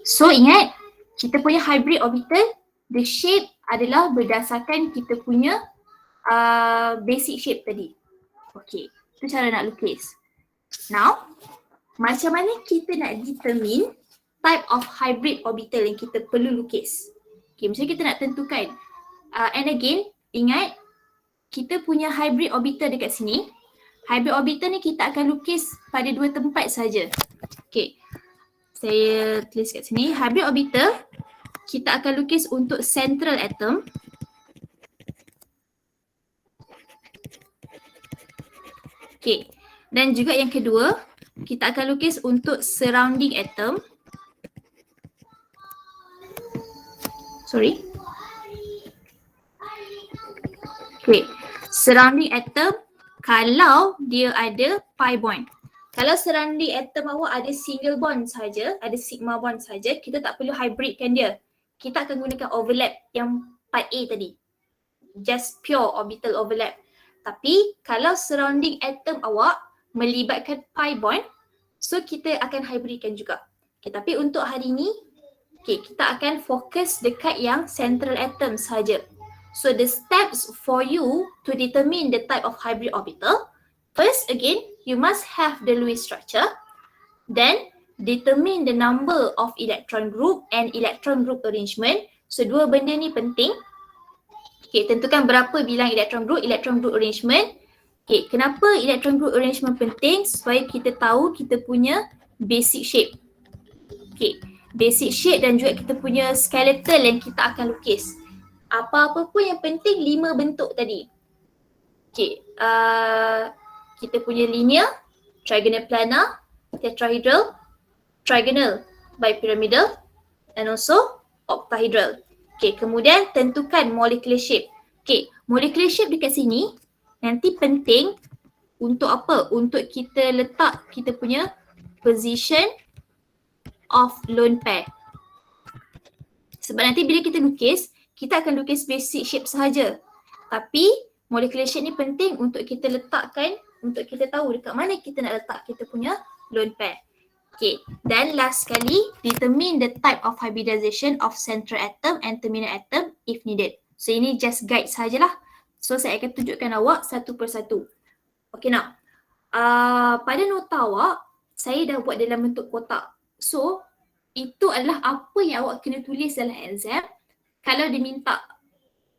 Speaker 1: So ingat, kita punya hybrid orbital, the shape adalah berdasarkan kita punya basic shape tadi. Okay, itu cara nak lukis. Now, macam mana kita nak determine type of hybrid orbital yang kita perlu lukis? Okay, macam kita nak tentukan. And again, ingat, kita punya hybrid orbital dekat sini. Hybrid orbital ni kita akan lukis pada dua tempat saja. Okay, saya tulis kat sini. Hybrid orbital kita akan lukis untuk central atom. Okay, dan juga yang kedua, kita akan lukis untuk surrounding atom. Sorry. Okay, surrounding atom kalau dia ada pi bond. Kalau surrounding atom awak ada single bond saja, ada sigma bond saja, kita tak perlu hybridkan dia. Kita akan gunakan overlap yang part A tadi. Just pure orbital overlap. Tapi kalau surrounding atom awak melibatkan pi bond, so kita akan hybridkan juga. Okay, tapi untuk hari ni, okay, kita akan fokus dekat yang central atom saja. So the steps for you to determine the type of hybrid orbital, first again, you must have the Lewis structure. Then determine the number of electron group and electron group arrangement. So dua benda ni penting. Okay, tentukan berapa bilang electron group arrangement. Okay, kenapa electron group arrangement penting? Supaya kita tahu kita punya basic shape. Okay, basic shape dan juga kita punya skeletal yang kita akan lukis. Apa-apa pun yang penting 5 bentuk tadi. Okay, kita punya linear, trigonal planar, tetrahedral, trigonal bipyramidal, and also octahedral. Okay, kemudian tentukan molecular shape. Okay, molecular shape dekat sini nanti penting untuk apa? Untuk kita letak kita punya position of lone pair. Sebab nanti bila kita lukis, kita akan lukis basic shape sahaja. Tapi molecular shape ni penting untuk kita letakkan, untuk kita tahu dekat mana kita nak letak kita punya lone pair. Okay, dan last sekali, determine the type of hybridization of central atom and terminal atom if needed. So ini just guide sahajalah. So saya akan tunjukkan awak satu persatu. Okay, now pada nota awak, saya dah buat dalam bentuk kotak. So itu adalah apa yang awak kena tulis dalam exam kalau diminta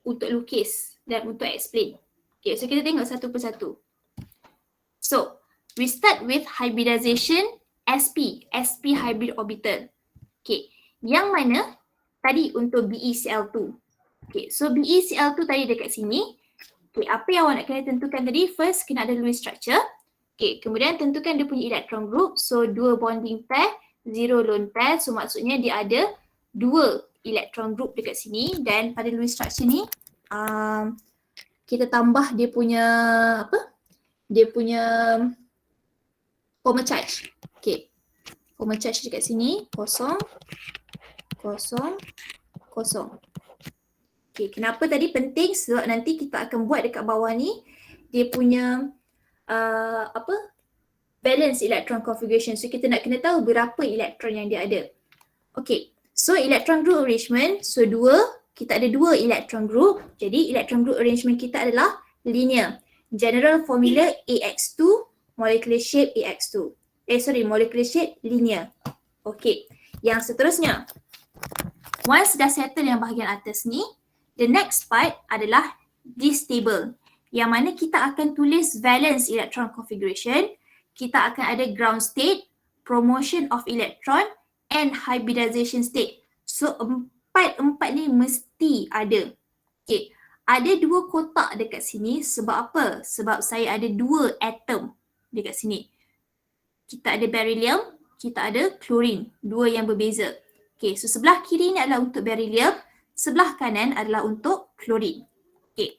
Speaker 1: untuk lukis dan untuk explain. Okay, so kita tengok satu persatu. So, we start with hybridization SP hybrid orbital. Okay, yang mana tadi untuk BeCl2. Okay, so BeCl2 tadi dekat sini. Okay, apa yang awak nak kena tentukan tadi? First, kena ada Lewis structure. Okay, kemudian tentukan dia punya electron group. So, 2 bonding pair, 0 lone pair. So, maksudnya dia ada 2 electron group dekat sini, dan pada Lewis structure ni kita tambah dia punya apa? Dia punya formal charge. Okay. Formal charge dekat sini 0, 0, 0. Okay, kenapa tadi penting? Sebab nanti kita akan buat dekat bawah ni dia punya Valence electron configuration. So kita nak kena tahu berapa elektron yang dia ada. Okay. So electron group arrangement, so kita ada 2 electron group. Jadi electron group arrangement kita adalah linear. General formula AX2, molecular shape AX2. Molecular shape linear. Okay, yang seterusnya. Once dah settle yang bahagian atas ni, the next part adalah this table. Yang mana kita akan tulis valence electron configuration. Kita akan ada ground state, promotion of electron, and hybridization state. So empat ni mesti ada. Okay, ada 2 kotak dekat sini sebab apa? Sebab saya ada 2 atom dekat sini. Kita ada beryllium, kita ada chlorine, 2 yang berbeza. Okay, so sebelah kiri ni adalah untuk beryllium, sebelah kanan adalah untuk chlorine. Okay,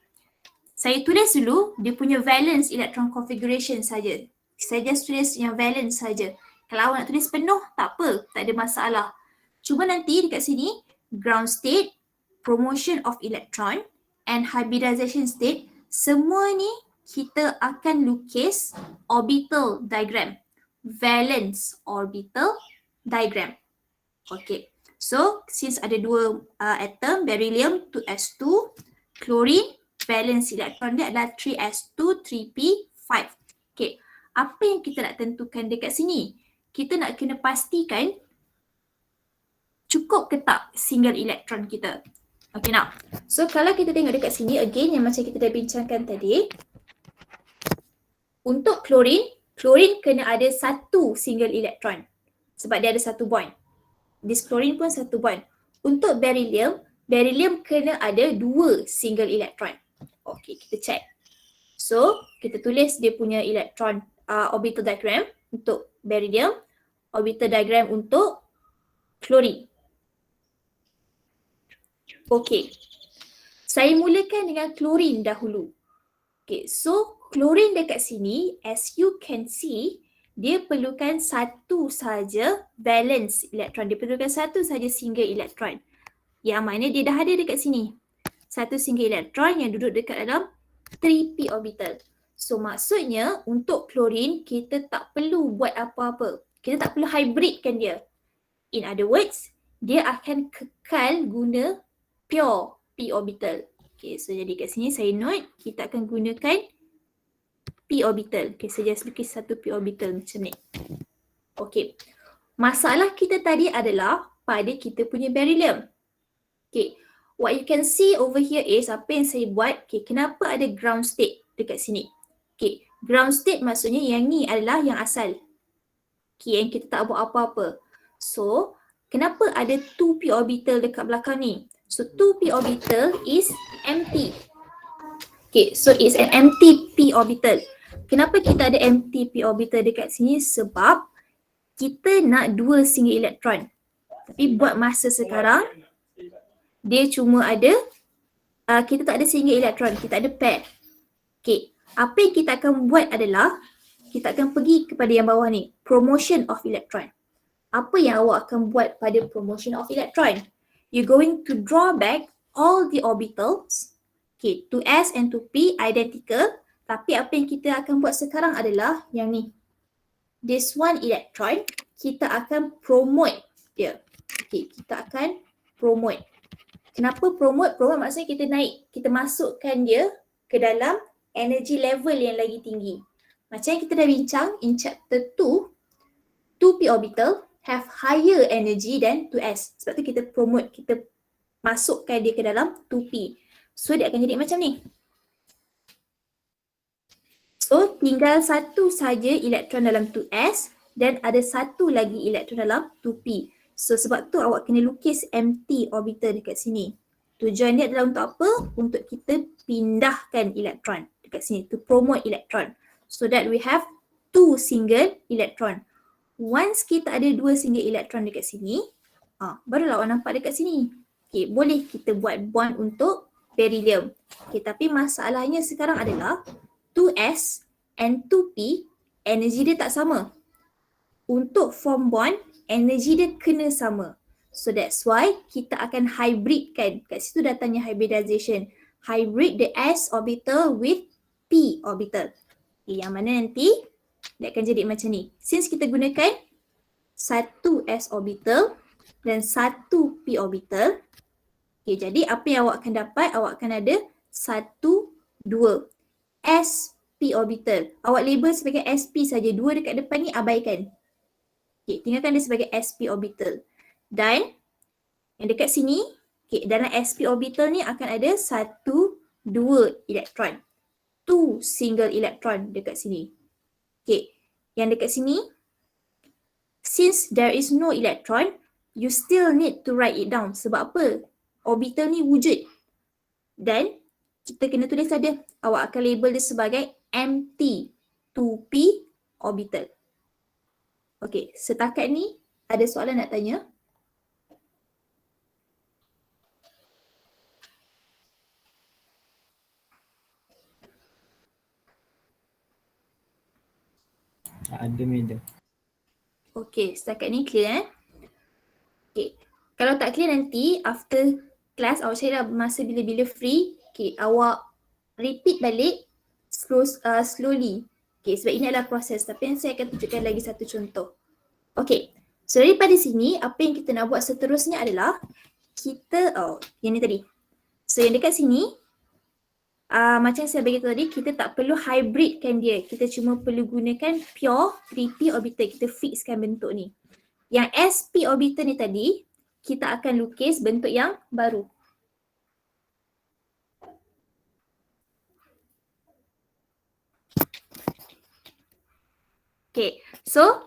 Speaker 1: saya tulis dulu dia punya valence electron configuration saja. Saya just tulis yang valence saja. Kalau awak nak tulis penuh, tak apa, tak ada masalah. Cuma nanti dekat sini, ground state, promotion of electron and hybridization state, semua ni kita akan lukis orbital diagram, valence orbital diagram. Okay, so since ada dua atom, beryllium 2s2, chlorine, valence electron dia adalah 3s2, 3p5. Okay, apa yang kita nak tentukan dekat sini? Kita nak kena pastikan cukup ke tak single electron kita. Okay, now, so kalau kita tengok dekat sini, again yang macam kita dah bincangkan tadi, untuk chlorine kena ada satu single electron sebab dia ada satu bond. This chlorine pun satu bond. Untuk beryllium kena ada dua single electron. Okay, kita check. So, kita tulis dia punya electron orbital diagram untuk beryllium, orbital diagram untuk chlorine. Okay, saya mulakan dengan chlorine dahulu. Okay, so chlorine dekat sini, as you can see, dia perlukan satu saja valence elektron. Dia perlukan satu saja single elektron. Yang mana dia dah ada dekat sini. Satu single elektron yang duduk dekat dalam 3p orbital. So maksudnya untuk chlorine kita tak perlu buat apa-apa. Kita tak perlu hybridkan dia. In other words, dia akan kekal guna pure p orbital. Okay, so jadi kat sini saya note kita akan gunakan p orbital. Okay, saya just lukis satu p orbital macam ni. Okay, masalah kita tadi adalah pada kita punya beryllium. Okay, what you can see over here is apa yang saya buat. Okay, kenapa ada ground state dekat sini? Okay, ground state maksudnya yang ni adalah yang asal. Okay, yang kita tak buat apa-apa. So, kenapa ada 2p orbital dekat belakang ni? So 2p orbital is empty. Okay, so it's an empty p orbital. Kenapa kita ada empty p orbital dekat sini? Sebab kita nak dua single elektron. Tapi buat masa sekarang, dia cuma ada, kita tak ada single elektron, kita ada pair. Okay, apa yang kita akan buat adalah, kita akan pergi kepada yang bawah ni, promotion of electron. Apa yang awak akan buat pada promotion of electron? You're going to draw back all the orbitals. Okay, 2s and 2p identical. Tapi apa yang kita akan buat sekarang adalah yang ni. This one electron, kita akan promote dia. Okay, kita akan promote. Kenapa promote? Promote maksudnya kita naik. Kita masukkan dia ke dalam energy level yang lagi tinggi. Macam yang kita dah bincang in chapter 2, 2p orbital have higher energy than 2s. Sebab tu kita promote, kita masukkan dia ke dalam 2p. So dia akan jadi macam ni. So tinggal satu saja elektron dalam 2s dan ada satu lagi elektron dalam 2p. So sebab tu awak kena lukis empty orbital dekat sini. Tujuan dia adalah untuk apa? Untuk kita pindahkan elektron dekat sini. To promote elektron. So that we have two single elektron. Once kita ada dua single elektron dekat sini, barulah awak nampak dekat sini. Okay, boleh kita buat bond untuk beryllium. Okay, tapi masalahnya sekarang adalah 2s and 2p, energi dia tak sama. Untuk form bond, energi dia kena sama. So that's why kita akan hybridkan. Kat situ datangnya hybridisation. Hybrid the s orbital with p orbital. Okay, yang mana nanti dia akan jadi macam ni. Since kita gunakan satu s orbital dan satu p orbital, okay, jadi apa yang awak akan dapat? Awak akan ada 1, 2 sp orbital. Awak label sebagai sp saja. Dua dekat depan ni abaikan. Okay, tinggalkan dia sebagai sp orbital. Dan yang dekat sini, okay, dalam sp orbital ni akan ada 1, 2 elektron. 2 single elektron dekat sini. Okay, yang dekat sini, since there is no electron, you still need to write it down. Sebab apa? Orbital ni wujud. Dan kita kena tulis saja. Awak akan label dia sebagai empty 2p orbital. Okay, setakat ni ada soalan nak tanya?
Speaker 3: Ada madam.
Speaker 1: Okay, setakat ni clear Okay, kalau tak clear nanti after kelas, awak cari masa bila-bila free. Okay, awak repeat balik slowly. Okay, sebab ini adalah proses. Tapi saya akan tunjukkan lagi satu contoh. Okay, so daripada sini, apa yang kita nak buat seterusnya adalah kita, yang ni tadi. So yang dekat sini, macam saya beritahu tadi, kita tak perlu hybridkan dia. Kita cuma perlu gunakan pure 3p orbital. Kita fixkan bentuk ni. Yang sp orbital ni tadi, kita akan lukis bentuk yang baru. Okay, so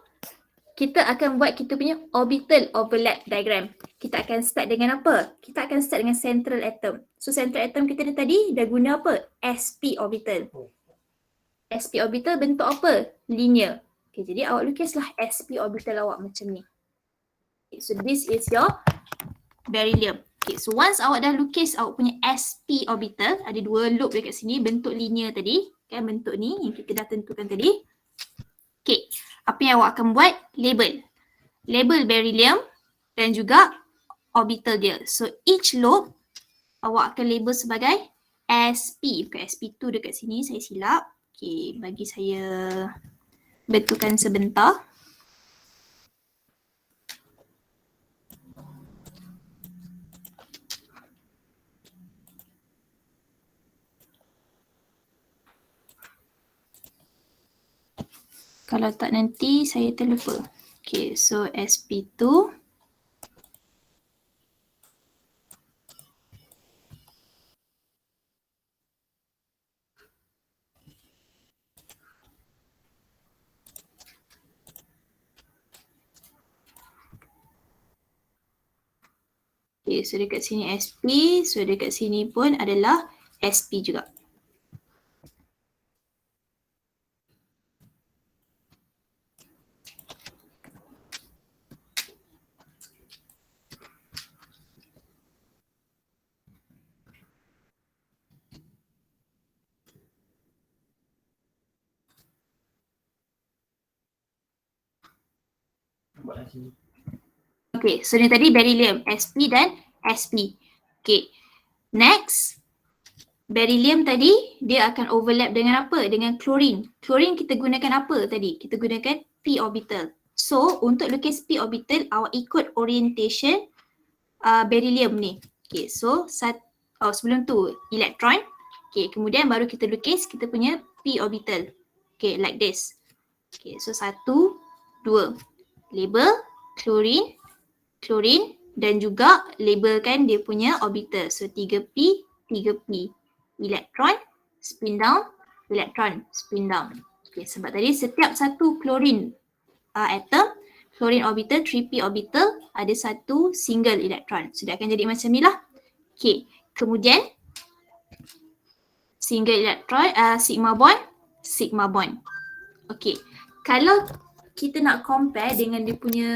Speaker 1: kita akan buat kita punya orbital overlap diagram. Kita akan start dengan apa? Kita akan start dengan central atom. So central atom kita tadi dah guna apa? sp orbital. sp orbital bentuk apa? Linear. Okay, jadi awak lukislah sp orbital awak macam ni. Okay, so this is your beryllium. Okay, so once awak dah lukis awak punya sp orbital, ada dua loop dekat sini, bentuk linear tadi. Kan, bentuk ni yang kita dah tentukan tadi. Okay, apa yang awak akan buat? Label. Label beryllium dan juga orbital dia. So each loop awak akan label sebagai sp. Bukan sp2 dekat sini, saya silap. Okay, bagi saya betulkan sebentar. Kalau tak nanti saya terlupa. Okay, so sp2. Okay, so dekat sini sp, so dekat sini pun adalah sp juga. Okay, so ni tadi beryllium, sp dan sp. Okay, next. Beryllium tadi, dia akan overlap dengan apa? Dengan chlorine. Chlorine kita gunakan apa tadi? Kita gunakan p orbital. So, untuk lukis p orbital, awak ikut orientation beryllium ni. Okay, so sebelum tu, electron. Okay, kemudian baru kita lukis kita punya p orbital. Okay, like this. Okay, so 1, 2. Label, chlorine dan juga labelkan dia punya orbital. So 3p, 3p. Electron, spin down, electron, spin down. Okay, sebab tadi setiap satu chlorine atom, chlorine orbital, 3p orbital ada satu single electron. So dia akan jadi macam ni lah. Okay, kemudian single electron, sigma bond. Okay, kalau kita nak compare dengan dia punya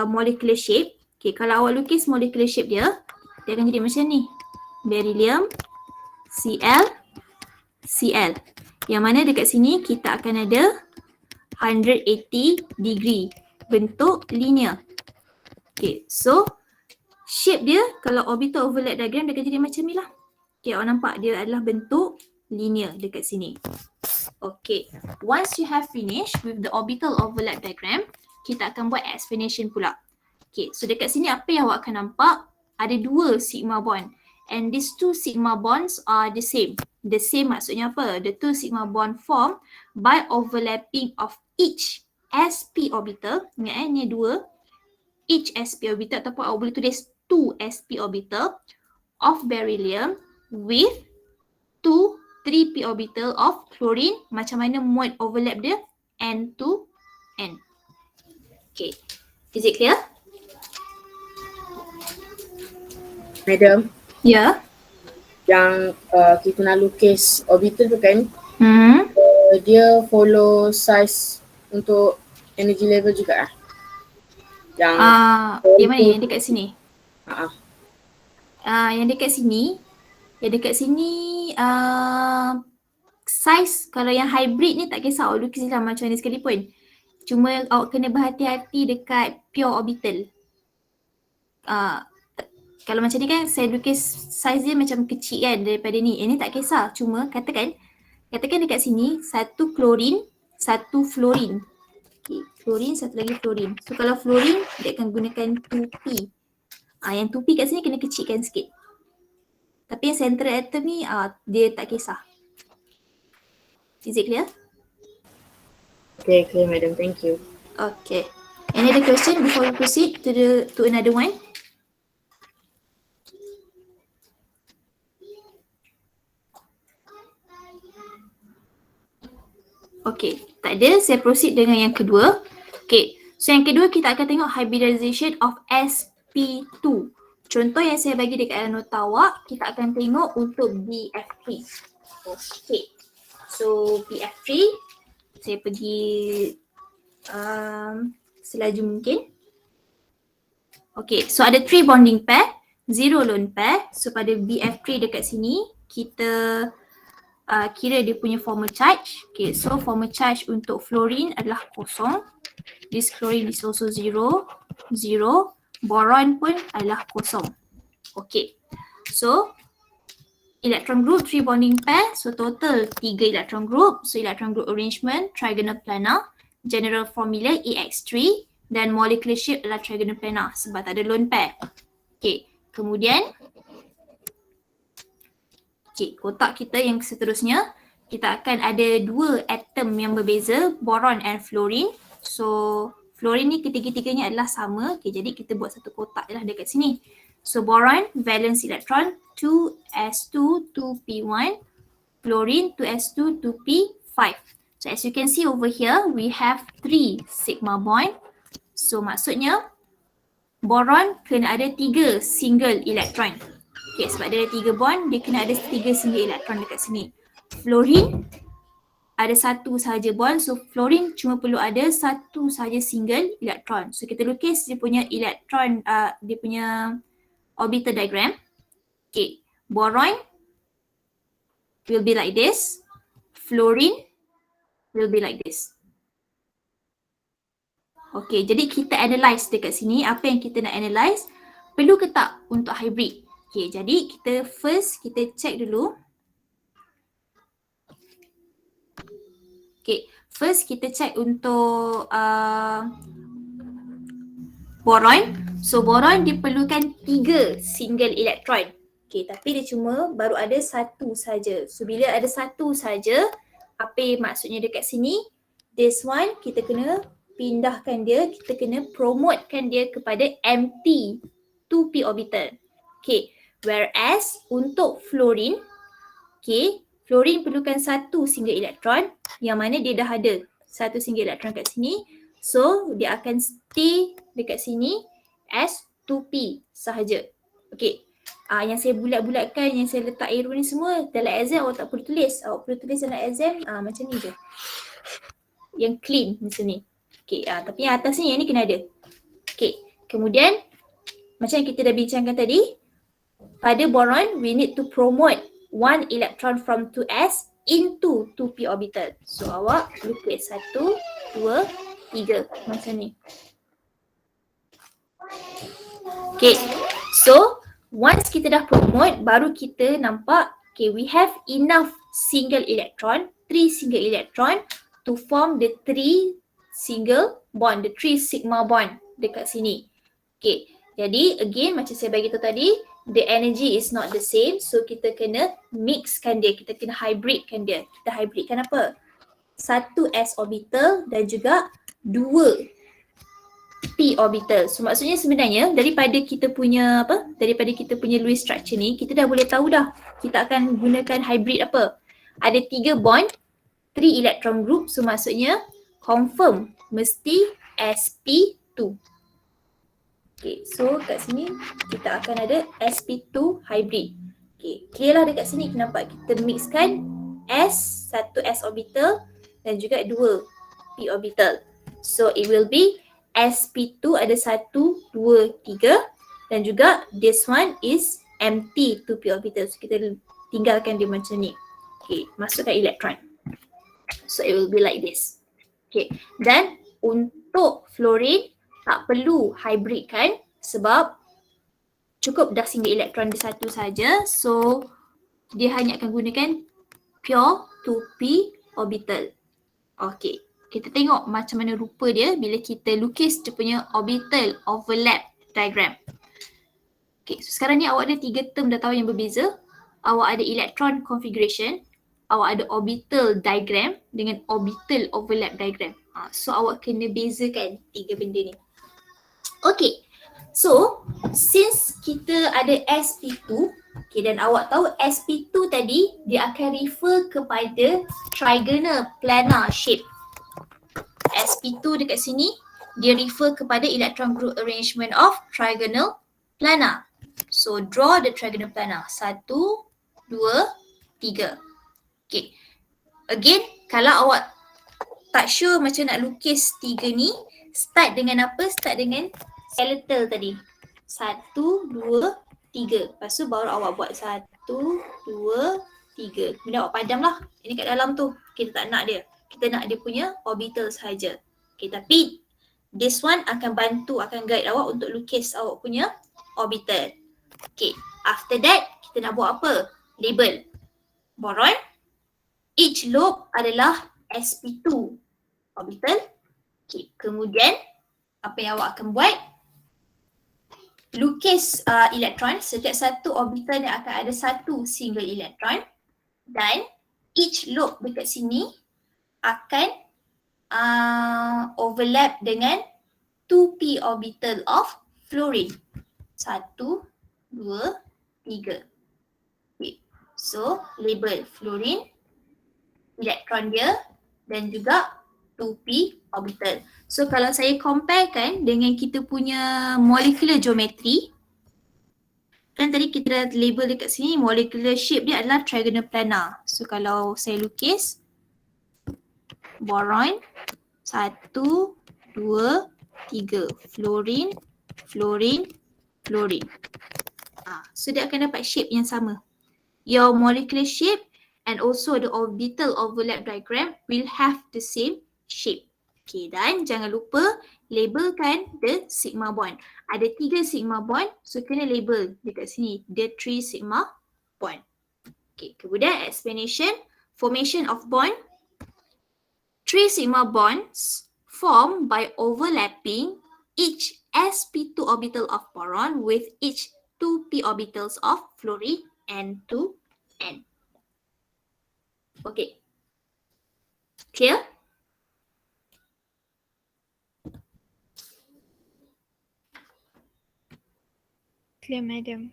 Speaker 1: molecular shape. Okay, kalau awak lukis molecular shape dia akan jadi macam ni. Beryllium, Cl. Yang mana dekat sini kita akan ada 180 degree. Bentuk linear. Okay, so shape dia kalau orbital overlap diagram dia akan jadi macam ni lah. Okay, awak nampak dia adalah bentuk linear dekat sini. Okay, once you have finished with the orbital overlap diagram, kita akan buat explanation pula. Okay, so dekat sini apa yang awak akan nampak? Ada dua sigma bond. And these two sigma bonds are the same. The same maksudnya apa? The two sigma bond form by overlapping of each sp orbital. Ingat ni dua. Each sp orbital ataupun awak boleh tulis 2 sp orbital of beryllium with 2 3p orbital of chlorine. Macam mana mode overlap dia? N to N. Okay. Is it clear?
Speaker 5: Madam,
Speaker 1: Ya.
Speaker 5: yang kita nak lukis orbital tu kan,
Speaker 1: Hmm.
Speaker 5: dia follow size untuk energy level juga lah. Yang
Speaker 1: Yang mana yang dekat sini?
Speaker 5: ah,
Speaker 1: Yang dekat sini size kalau yang hybrid ni tak kisah awak lukis lah macam ni sekalipun. Cuma awak kena berhati-hati dekat pure orbital. Kalau macam ni kan saya lukis saiz dia macam kecil kan daripada ni. Ini tak kisah. Cuma katakan dekat sini satu klorin, satu fluorin. Okay, fluorin, satu lagi fluorin. So kalau fluorin dia akan gunakan 2P. Yang 2P kat sini kena kecilkan sikit. Tapi yang central atom ni dia tak kisah. Is it clear?
Speaker 5: Okay, clear madam. Thank you.
Speaker 1: Okay. Any other question before we proceed to another one? Okay, tak ada. Saya proceed dengan yang kedua. Okay, so yang kedua kita akan tengok hybridization of sp2. Contoh yang saya bagi dekat dalam nota awak, kita akan tengok untuk BF3. Okay, so BF3, saya pergi selaju mungkin. Okay, so ada 3 bonding pair, 0 lone pair. So pada BF3 dekat sini, kita kira dia punya formal charge. Okay, so formal charge untuk fluorine adalah kosong. This chlorine is also 0, 0. Boron pun adalah kosong. Okay, so electron group 3 bonding pair. So total 3 electron group. So electron group arrangement trigonal planar. General formula EX3 dan molecular shape adalah trigonal planar sebab tak ada lone pair. Okay, kemudian kotak kita yang seterusnya, kita akan ada 2 atom yang berbeza, boron and fluorine. So fluorine ni ketiga-tiganya adalah sama. Okay, jadi kita buat satu kotak je lah dekat sini. So boron, valence electron 2s2 2p1, fluorine 2s2 2p5. So as you can see over here, we have 3 sigma bond. So maksudnya boron kena ada 3 single electron. Okay, sebab dia ada 3 bond, dia kena ada 3 single electron dekat sini. Fluorine ada 1 sahaja bond, so fluorine cuma perlu ada 1 sahaja single electron. So kita lukis dia punya electron, dia punya orbital diagram. Okay, boron will be like this, fluorine will be like this. Okay, jadi kita analyse dekat sini, apa yang kita nak analyse, perlu ke tak untuk hybrid? Okay, jadi kita check dulu. Okay, first kita check untuk boron. So boron dia perlukan 3 single electron. Okay, tapi dia cuma baru ada 1 saja. So bila ada 1 saja, apa maksudnya dekat sini? This one kita kena pindahkan dia, kita kena promotekan dia kepada empty 2p orbital. Okay, whereas untuk fluorine, okay, fluorine perlukan 1 single electron yang mana dia dah ada 1 single electron kat sini. So dia akan stay dekat sini as 2p sahaja. Okay, yang saya bulat-bulatkan, yang saya letak arrow ni semua dalam exam awak tak perlu tulis. Awak perlu tulis dalam exam macam ni je. Yang clean macam ni. Okay, tapi yang atas ni, yang ni kena ada. Okay, kemudian macam yang kita dah bincangkan tadi, pada boron we need to promote 1 electron from 2s into 2p orbital. So awak lukis 1, 2, 3 macam ni. Okay, so once kita dah promote, baru kita nampak, okay, we have enough single electron, 3 single electron to form the 3 single bond, the 3 sigma bond dekat sini. Okay, jadi again macam saya bagi tahu tadi, the energy is not the same, so kita kena mixkan dia, kita kena hybridkan dia. Kita hybridkan apa? 1 s orbital dan juga 2 p orbital. So maksudnya sebenarnya daripada kita punya Lewis structure ni, kita dah boleh tahu dah kita akan gunakan hybrid apa. Ada 3 bond, 3 electron group, so maksudnya confirm mesti sp2. Okay, so kat sini kita akan ada sp2 hybrid. Okay, clear lah dekat sini nampak kita mixkan satu s orbital dan juga 2 p orbital. So it will be sp2 ada 1, 2, 3 dan juga this one is empty 2p orbital. So kita tinggalkan dia macam ni. Okay, masukkan elektron. So it will be like this. Okay, dan untuk fluorine tak perlu hybrid kan sebab cukup dah single elektron dia satu saja. So dia hanya akan gunakan pure 2p orbital. Okay, kita tengok macam mana rupa dia bila kita lukis dia punya orbital overlap diagram. Okay, so sekarang ni awak ada 3 term dah tahu yang berbeza. Awak ada electron configuration, awak ada orbital diagram dengan orbital overlap diagram. So awak kena bezakan 3 benda ni. Okay, so since kita ada SP2, okay, dan awak tahu SP2 tadi dia akan refer kepada trigonal planar shape. SP2 dekat sini dia refer kepada electron group arrangement of trigonal planar. So draw the trigonal planar. 1, 2, 3. Okay. Again, kalau awak tak sure macam nak lukis 3 ni, start dengan apa? Start dengan skeletal tadi. 1, 2, 3. Lepas tu baru awak buat 1, 2, 3. Kemudian awak padam lah. Ini kat dalam tu. Kita tak nak dia. Kita nak dia punya orbital sahaja. Okay, tapi this one akan bantu, akan guide awak untuk lukis awak punya orbital. Okay, after that kita nak buat apa? Label. Boron. Each lobe adalah sp2 orbital. Okay, kemudian apa yang awak akan buat? Lukis elektron. Setiap satu orbital yang akan ada satu single elektron. Dan each lobe dekat sini akan overlap dengan 2p orbital of fluorine. 1, 2, 3. Okay. So label fluorine, elektron dia dan juga 2p orbital. So kalau saya comparekan dengan kita punya molecular geometry, kan tadi kita dah label dekat sini molecular shape dia adalah trigonal planar. So kalau saya lukis boron 1, 2, 3, fluorine, fluorine, fluorine. So dia akan dapat shape yang sama. Your molecular shape and also the orbital overlap diagram will have the same shape. Okay, dan jangan lupa labelkan the sigma bond. Ada 3 sigma bond, so kena label dekat sini the 3 sigma bond. Okay, kemudian explanation, formation of bond. 3 sigma bonds formed by overlapping each sp2 orbital of boron with each 2p orbitals of fluorine N2N. Okay. Clear?
Speaker 4: Clear, madam.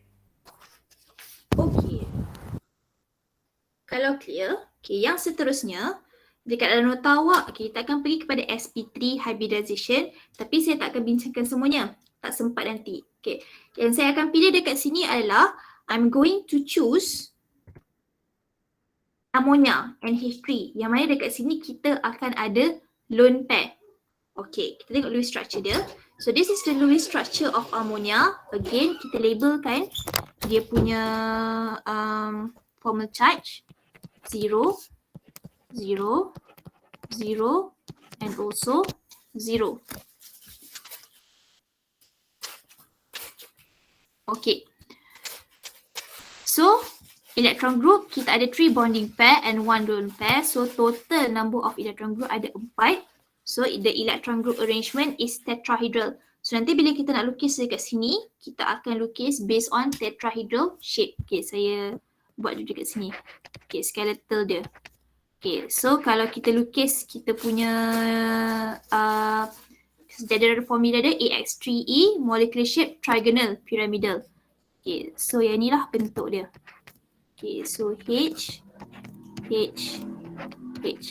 Speaker 1: Okay. Kalau clear, okay, yang seterusnya dekat dalam nota awak, okay, kita akan pergi kepada sp3 hybridisation, tapi saya tak akan bincangkan semuanya. Tak sempat nanti. Okay. Yang saya akan pilih dekat sini adalah I'm going to choose ammonia NH3. Yang mana dekat sini kita akan ada lone pair. Okay, kita tengok Lewis structure dia. So this is the Lewis structure of ammonia. Again, kita labelkan dia punya formal charge 0, 0, 0 and also 0. Okay. So, electron group kita ada 3 bonding pair and 1 lone pair. So, total number of electron group ada 4. So, the electron group arrangement is tetrahedral. So, nanti bila kita nak lukis dekat sini, kita akan lukis based on tetrahedral shape. Okay, saya buat dulu dekat sini. Okay, skeletal dia. Okay, so kalau kita lukis kita punya general formula dia AX3E, molecular shape trigonal pyramidal. Okay, so yang ni lah bentuk dia. Okay, so H, H, H.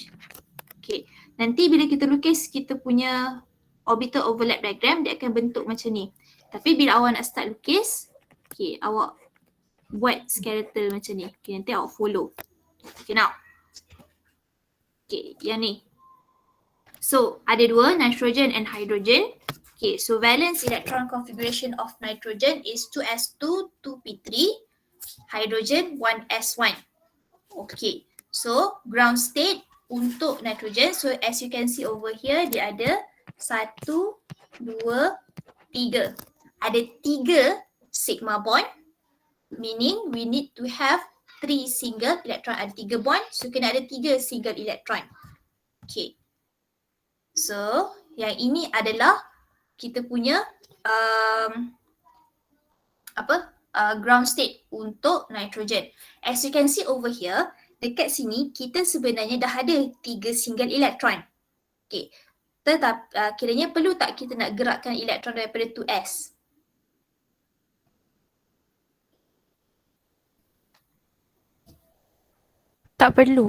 Speaker 1: Okay, nanti bila kita lukis kita punya orbital overlap diagram, dia akan bentuk macam ni. Tapi bila awak nak start lukis, okay, awak buat skeletal macam ni. Okay, nanti awak follow. Okay, now. Okay, yang ni. So, ada 2, nitrogen and hydrogen. Okay, so valence electron configuration of nitrogen is 2s2, 2p3, hydrogen 1s1. Okay, so ground state untuk nitrogen. So, as you can see over here, dia ada 1, 2, 3. Ada 3 sigma bond, meaning we need to have 3 single electron. Ada 3 bond, so kena ada 3 single electron. Okay. So, yang ini adalah kita punya ground state untuk nitrogen. As you can see over here, dekat sini kita sebenarnya dah ada 3 single electron. Okay. Tetapi kiranya perlu tak kita nak gerakkan elektron daripada 2s?
Speaker 2: Tak perlu.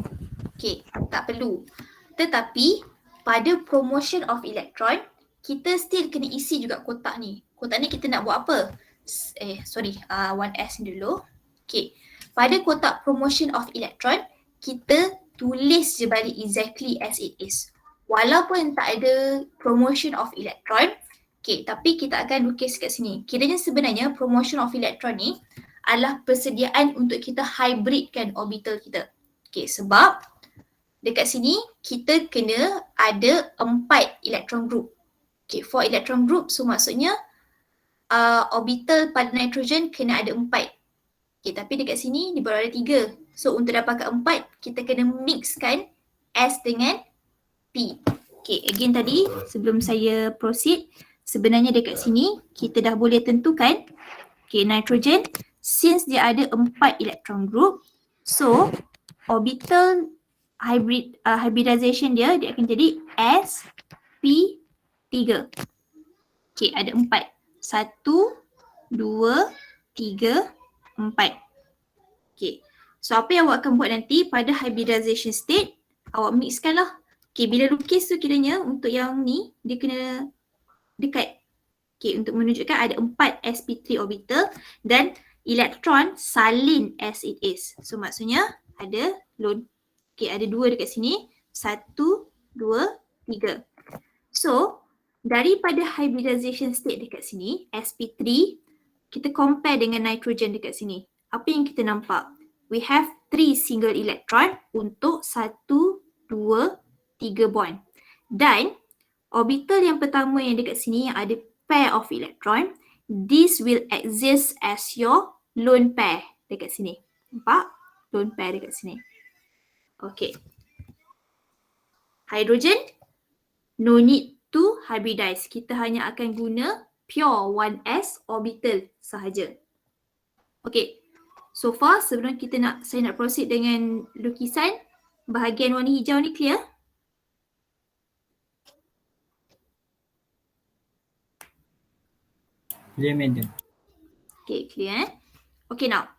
Speaker 1: Okay, tak perlu. Tetapi pada promotion of electron, kita still kena isi juga kotak ni. Kotak ni kita nak buat apa? 1s ni dulu. Okay, pada kotak promotion of electron, kita tulis je balik exactly as it is. Walaupun tak ada promotion of electron, okay, tapi kita akan lukis kat sini. Kiranya sebenarnya promotion of electron ni adalah persediaan untuk kita hybridkan orbital kita. Okay, sebab dekat sini kita kena ada 4 electron group. Okay, 4 electron group, so maksudnya orbital pada nitrogen kena ada 4. Okay, tapi dekat sini dia baru ada 3. So untuk dapatkan 4, kita kena mixkan S dengan P. Okay, again tadi sebelum saya proceed, sebenarnya dekat sini kita dah boleh tentukan, okay, nitrogen since dia ada 4 electron group, so orbital hybridization dia akan jadi sp3. Okay, ada 4. 1, 2, 3, 4. Okay, so apa yang awak akan buat nanti pada hybridization state, awak mixkan lah. Okay, bila lukis tu kiranya untuk yang ni, dia kena dekat. Okay, untuk menunjukkan ada 4 sp3 orbital dan elektron salin as it is. So maksudnya ada lone. Okay, ada 2 dekat sini. 1, 2, 3. So, daripada hybridization state dekat sini, sp3, kita compare dengan nitrogen dekat sini. Apa yang kita nampak? We have 3 single electron untuk 1, 2, 3 bond. Dan orbital yang pertama yang dekat sini yang ada pair of electron, this will exist as your lone pair dekat sini. Nampak? Lone pair dekat sini. Okay. Hydrogen, no need to hybridize. Kita hanya akan guna pure 1s orbital sahaja. Okay. So far sebelum saya nak proceed dengan lukisan, bahagian warna hijau ni clear?
Speaker 3: Clear, madam.
Speaker 1: Okay, clear Okay, now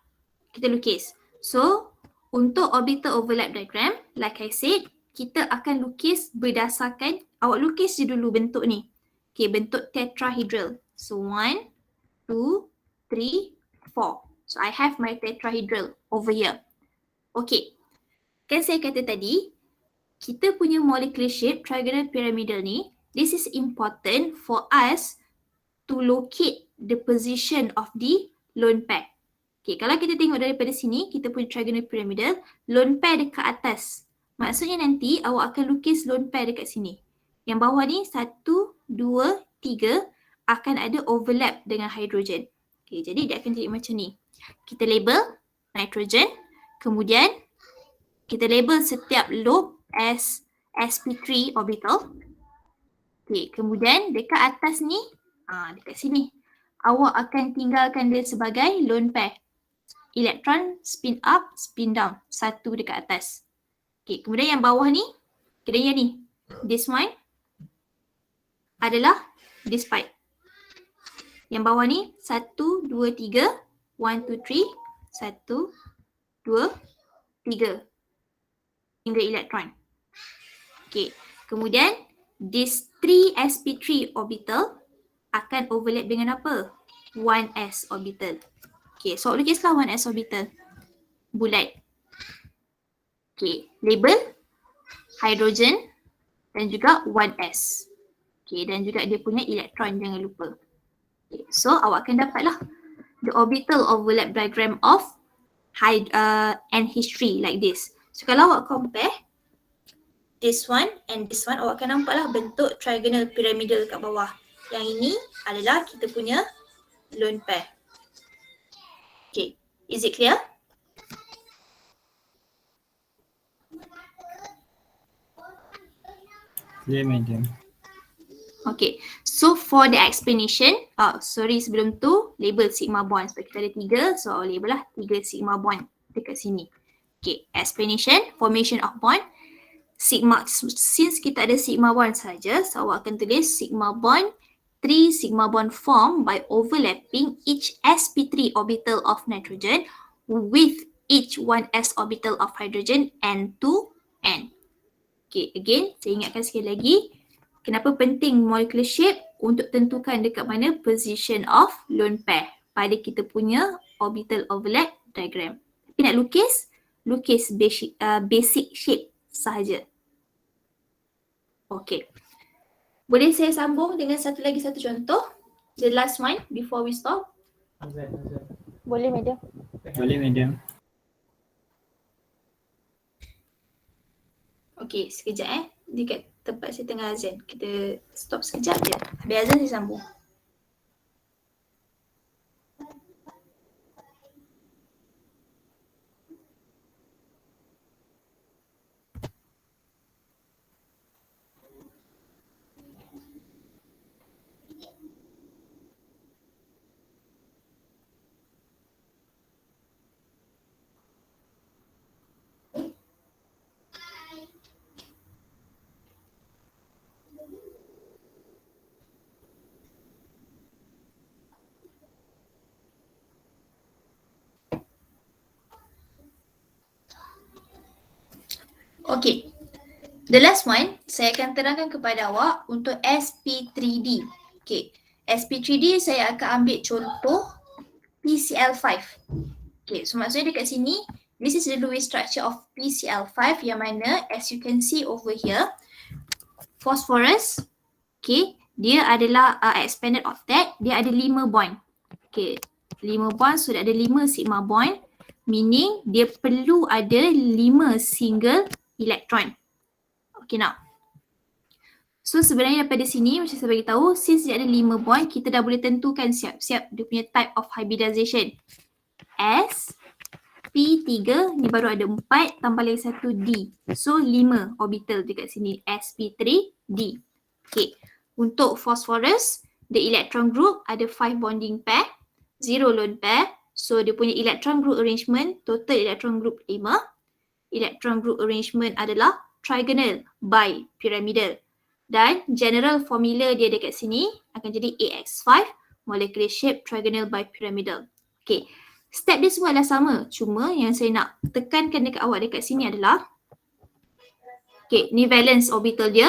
Speaker 1: kita lukis. So, untuk orbital overlap diagram, like I said, kita akan lukis berdasarkan, awak lukis je dulu bentuk ni. Okay, bentuk tetrahedral. So, 1, 2, 3, 4. So, I have my tetrahedral over here. Okay, kan saya kata tadi, kita punya molecular shape trigonal pyramidal ni, this is important for us to locate the position of the lone pair. Okay, kalau kita tengok daripada sini, kita punya trigonal pyramidal, lone pair dekat atas. Maksudnya nanti awak akan lukis lone pair dekat sini. Yang bawah ni 1, 2, 3 akan ada overlap dengan hydrogen. Okay, jadi dia akan jadi macam ni. Kita label nitrogen, kemudian kita label setiap lobe as sp3 orbital. Okay, kemudian dekat atas ni, dekat sini, awak akan tinggalkan dia sebagai lone pair. Elektron spin up, spin down. 1 dekat atas. Okay, kemudian yang bawah ni, kiranya ni. This one adalah this pipe. Yang bawah ni, 1, 2, 3. 1, 2, 3. 1, 2, 3. Hingga elektron. Okay, kemudian this 3 sp3 orbital akan overlap dengan apa? 1s orbital. Okay, so lukislah 1s orbital. Bulat. Okay, label hydrogen dan juga 1s. Okay, dan juga dia punya elektron, jangan lupa. Okay, so awak akan dapatlah the orbital overlap diagram of NH3 like this. So kalau awak compare this one and this one, awak akan nampaklah bentuk trigonal pyramidal kat bawah. Yang ini adalah kita punya lone pair. Okay, is it clear?
Speaker 3: Clear, madam.
Speaker 1: Okay, so for the explanation, sebelum tu label sigma bond sebab kita ada 3, so label lah 3 sigma bond dekat sini. Okay, explanation, formation of bond. Sigma, since kita ada sigma bond saja, so awak akan tulis sigma bond, 3 sigma bond formed by overlapping each sp3 orbital of nitrogen with each 1s orbital of hydrogen n to n. Okay, again, saya ingatkan sekali lagi, kenapa penting molecular shape untuk tentukan dekat mana position of lone pair pada kita punya orbital overlap diagram. Tapi nak lukis basic shape sahaja. Okay. Boleh saya sambung dengan satu contoh? The last one before we stop.
Speaker 2: Boleh, madam.
Speaker 3: Boleh, madam.
Speaker 1: Okay, sekejap dekat tempat saya tengah azan. Kita stop sekejap je. Habis azan saya sambung. Okay. The last one, saya akan terangkan kepada awak untuk SP3D. Okay. SP3D saya akan ambil contoh PCl5. Okay. So maksudnya dekat sini, this is the Lewis structure of PCl5 yang mana as you can see over here, phosphorus, okay, dia adalah expanded octet, dia ada 5 bond. Okay. 5 bond, so dia ada 5 sigma bond, meaning dia perlu ada 5 single elektron. Okay, now. So sebenarnya daripada sini macam saya bagi tahu, since dia ada 5 bond, kita dah boleh tentukan siap-siap dia punya type of hybridization. S P3 ni baru ada 4 tambah lagi 1 D. So 5 orbital dekat sini sp3d. Okay. Untuk phosphorus, the electron group ada 5 bonding pair, 0 lone pair. So dia punya electron group arrangement, total electron group 5. Electron group arrangement adalah trigonal bipyramidal. Dan general formula dia dekat sini akan jadi AX5, molecular shape trigonal bipyramidal. Okay. Step dia semua adalah sama. Cuma yang saya nak tekankan dekat awak dekat sini adalah, okay, ni valence orbital dia.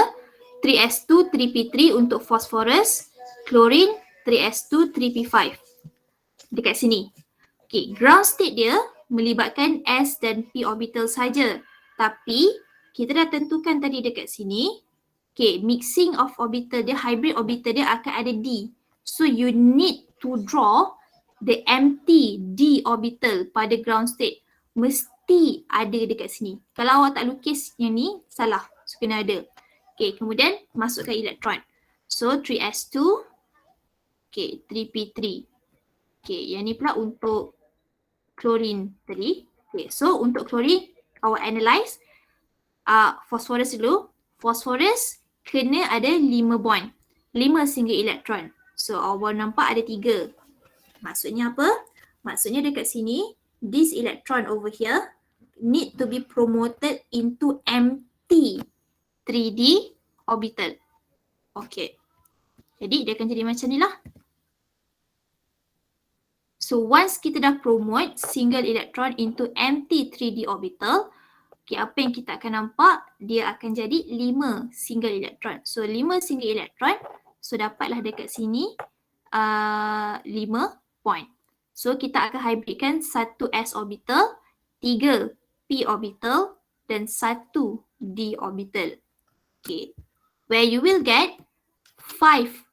Speaker 1: 3s2, 3p3 untuk phosphorus, chlorine, 3s2, 3p5. Dekat sini. Okay, ground state dia melibatkan S dan P orbital saja. Tapi kita dah tentukan tadi dekat sini, okay, mixing of orbital dia, hybrid orbital dia akan ada D. So you need to draw the empty D orbital pada ground state. Mesti ada dekat sini. Kalau awak tak lukis yang ni, salah. So kena ada. Okay, kemudian masukkan elektron. So 3s2, okay, 3p3. Okay, yang ni pula untuk chlorine tadi. Okay, so untuk chlorine, awak analyse phosphorus dulu. Phosphorus kena ada 5 bond. 5 single elektron. So awak nampak ada 3. Maksudnya apa? Maksudnya dekat sini, this electron over here need to be promoted into empty 3D orbital. Okay. Jadi dia akan jadi macam ni lah. So once kita dah promote single electron into empty 3D orbital, okay, apa yang kita akan nampak? Dia akan jadi 5 single electron. So 5 single electron, so dapatlah dekat sini 5 point. So kita akan hybridkan 1 s orbital, 3 p orbital dan 1 d orbital. Okay. Where you will get 5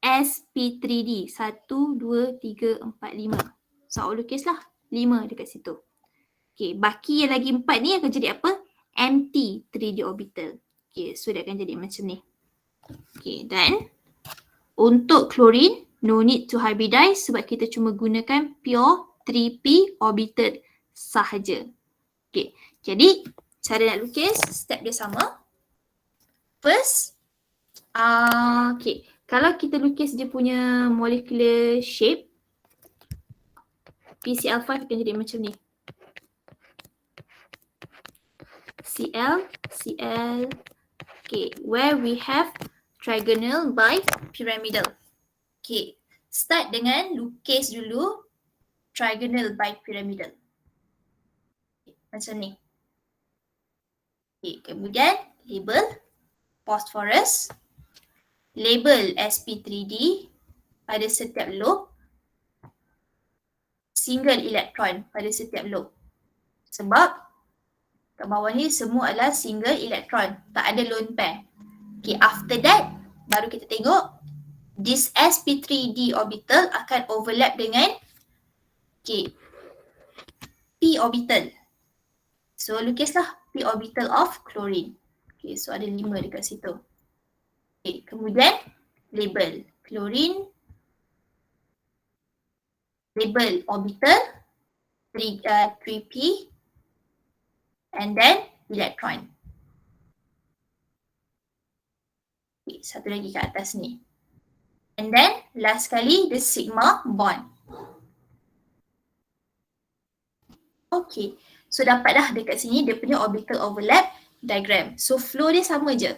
Speaker 1: sp3d. 1, 2, 3, 4, 5. So awak lukislah 5 dekat situ. Okay, baki yang lagi 4 ni akan jadi apa? Empty 3D orbital. Okay, so dia akan jadi macam ni. Okay, dan untuk chlorine, no need to hybridize sebab kita cuma gunakan pure 3p orbital sahaja. Okay, jadi cara nak lukis step dia sama. First, okay, kalau kita lukis dia punya molecular shape, PCl5 akan jadi macam ni. Cl, okay, where we have trigonal by pyramidal. Okay, start dengan lukis dulu trigonal by pyramidal. Okay, macam ni. Okay, kemudian label phosphorus, label sp3d pada setiap lobe, single electron pada setiap lobe. Sebab kat bawah ni semua adalah single electron, tak ada lone pair. Okay, after that, baru kita tengok this sp3d orbital akan overlap dengan p orbital. So, lukislah p orbital of chlorine. Okay, so ada 5 dekat situ. Okay, kemudian label chlorine, label orbital 3p, and then electron. Okay, satu lagi kat atas ni. And then last sekali the sigma bond. Okay, so dapat dah dekat sini dia punya orbital overlap diagram. So flow dia sama je.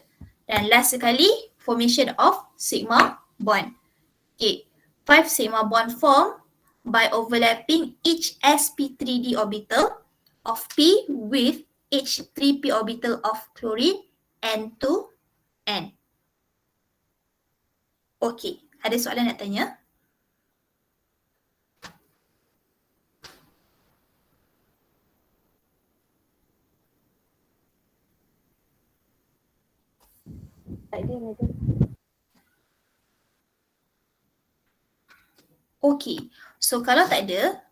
Speaker 1: Dan last sekali formation of sigma bond. Okay, 5 sigma bond form by overlapping each sp3d orbital of p with each 3p orbital of chlorine n to n. Okay, ada soalan nak tanya?
Speaker 2: Tak ada, madam.
Speaker 1: Okay, so kalau tak ada,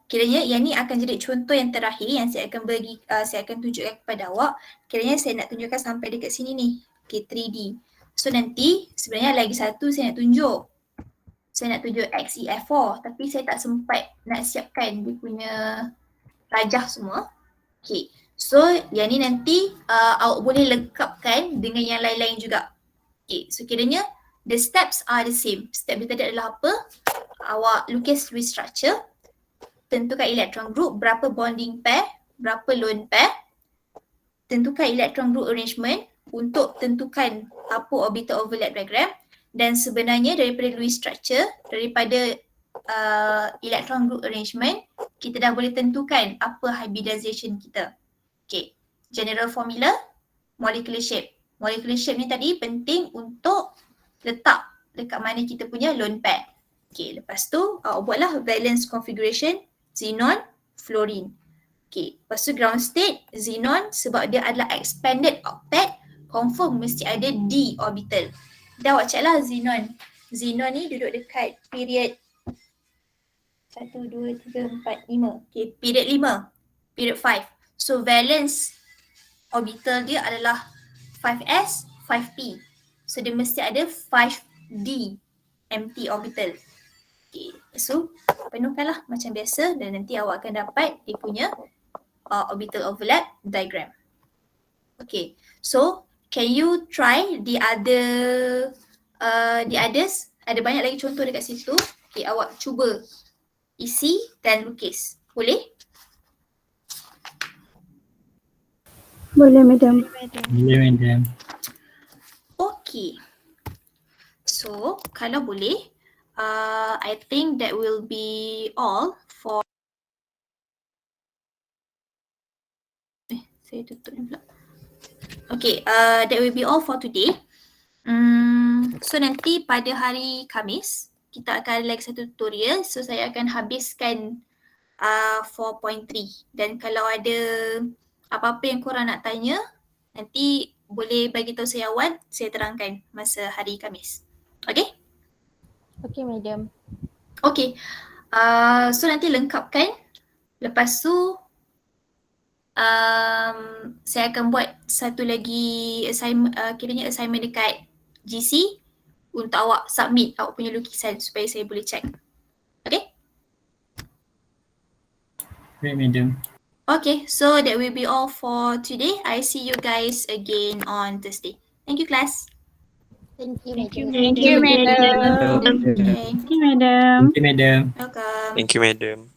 Speaker 1: kiranya yang ni akan jadi contoh yang terakhir yang saya akan bagi, saya akan tunjukkan kepada awak. Kiranya saya nak tunjukkan sampai dekat sini ni, okay, 3D. So nanti sebenarnya lagi satu saya nak tunjuk. Saya nak tunjuk XEF4 tapi saya tak sempat nak siapkan dia punya rajah semua. Okay, so yang ni nanti awak boleh lengkapkan dengan yang lain-lain juga. Okay, so kiranya the steps are the same. Step dia tadi adalah apa? Awak lukis with structure, tentukan electron group, berapa bonding pair, berapa lone pair, tentukan electron group arrangement untuk tentukan apa orbital overlap diagram, dan sebenarnya daripada Lewis structure, daripada electron group arrangement, kita dah boleh tentukan apa hybridisation kita. Okay, general formula, molecular shape. Molecular shape ni tadi penting untuk letak dekat mana kita punya lone pair. Okay, lepas tu awak buatlah Valence configuration, xenon, fluorine. Okay, lepas tu ground state, xenon sebab dia adalah expanded octet, confirm mesti ada d orbital. Dah awak check lah xenon. Xenon ni duduk dekat period 1, 2, 3, 4, 5. Okay, period 5. Period 5. So valence orbital dia adalah 5s, 5p. So dia mesti ada 5d empty orbital. Okay, so penuhkanlah macam biasa dan nanti awak akan dapat dia punya orbital overlap diagram. Okay, so can you try the others? Ada banyak lagi contoh dekat situ. Okay, awak cuba isi dan lukis. Boleh?
Speaker 4: Boleh, madam.
Speaker 3: Boleh, madam.
Speaker 1: Okay. So, kalau boleh, I think that will be all for saya tutup ni pula. Okay, that will be all for today. So nanti pada hari Khamis, kita akan ada lagi satu tutorial. So saya akan habiskan 4.3. Dan kalau ada apa-apa yang korang nak tanya, nanti boleh bagi tahu saya awal, saya terangkan masa hari Khamis. Okay?
Speaker 2: Okay, madam.
Speaker 1: Okay. So nanti lengkapkan. Lepas tu saya akan buat satu lagi assignment, kiranya assignment dekat GC untuk awak submit awak punya lukisan supaya saya boleh check. Okay?
Speaker 3: Great, madam.
Speaker 1: Okay, so that will be all for today. I see you guys again on Thursday. Thank you, class.
Speaker 5: Thank you,
Speaker 2: Thank you,
Speaker 5: madam.
Speaker 2: madam.
Speaker 1: Okay,
Speaker 3: Thank you, madam.
Speaker 1: welcome.
Speaker 3: Thank you, madam.
Speaker 1: Welcome.
Speaker 6: Thank you, madam.